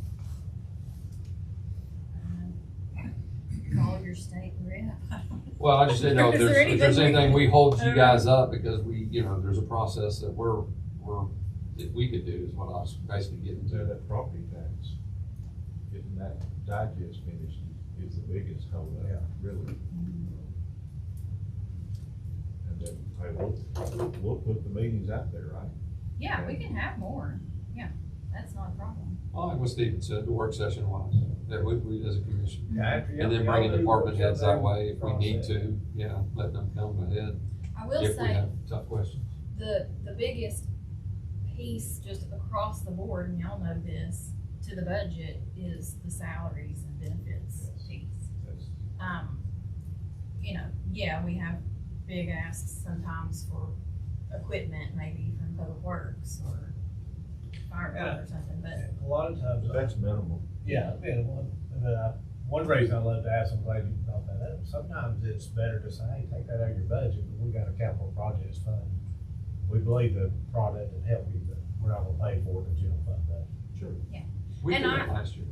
call your state rep. Well, I just didn't know if Is there there's anything anything we hold you Uh, guys up, because we, there's a process that that we could do, is what I was basically getting So to. that property tax, getting that digest finished is the biggest holdup, Yeah. really. And then, hey, we'll put the meetings out there, right? Yeah, we can have more. Yeah, that's not a problem. Well, like what Steven said, the work session wise, that we as a commission. And then y'all bringing do department what y'all heads that do way if we need process. to, let them come ahead I will if we say, have tough questions. the biggest piece just across the board, and y'all know this, to the budget is the salaries and benefits piece. That's- Yeah, we have big asks sometimes for equipment, maybe from Public Works or fire department or something, but A lot of times. But that's minimal. Yeah, one reason I love to ask, I'm glad you brought that up, sometimes it's better to say, hey, take that out of your budget, but we got a capital projects fund. We believe the product will help you, but we're not gonna pay for it in the general fund budget. Sure. We And did that last year.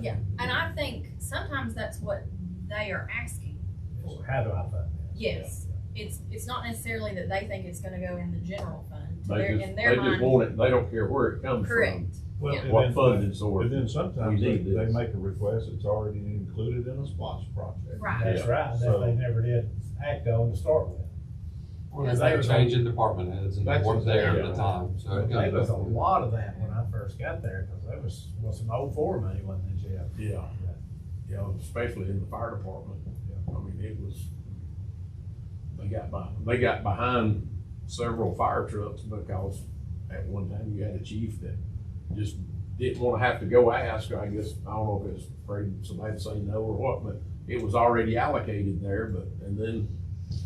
yeah, and I think sometimes that's what they are asking. So how do I fund that? Yes. It's not necessarily that they think it's gonna go in the general fund. To They their, just, in they their just mind, want it, they don't care where it comes from. correct. Well, Yeah. and What then- funding source. And then sometimes We they need this. make a request that's already included in a SPOS project. Right. That's right, So- that they never did act on to start with. Or Because they they were was changing department heads and they That's weren't there at exactly the time, so it There was a goes. lot of that when I first got there, cause there was some old Ford money, wasn't it, Jeff? Yeah, especially in the fire department. I mean, it was, they got behind several fire trucks because at one time you had a chief that just didn't wanna have to go ask, I guess, I don't know if it's afraid somebody'd say no or what, but it was already allocated there, and then,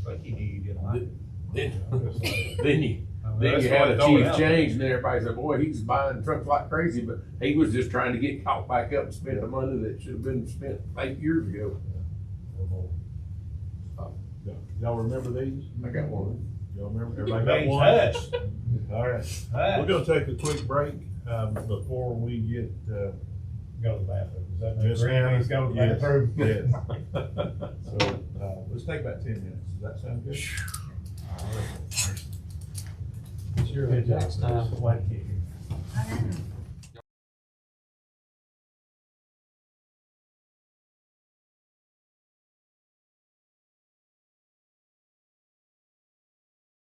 Like you knew you didn't like it. then, I'm just saying. then you That's had what a it's all chief about. change, and everybody said, boy, he's buying trucks like crazy, but he was just trying to get caught back up and spend the money that should have been spent 8 years ago. Y'all remember these? I got one. Y'all remember? Everybody got Means one? hush. All right. Hush. We're gonna take a quick break, before we get, Go to the bathroom. Does that make Miss sense? Hannah. Go to the Yes. bathroom? Yes. So, let's take about 10 minutes. Does that sound good? Sure, Good job. next time. White kid. I know.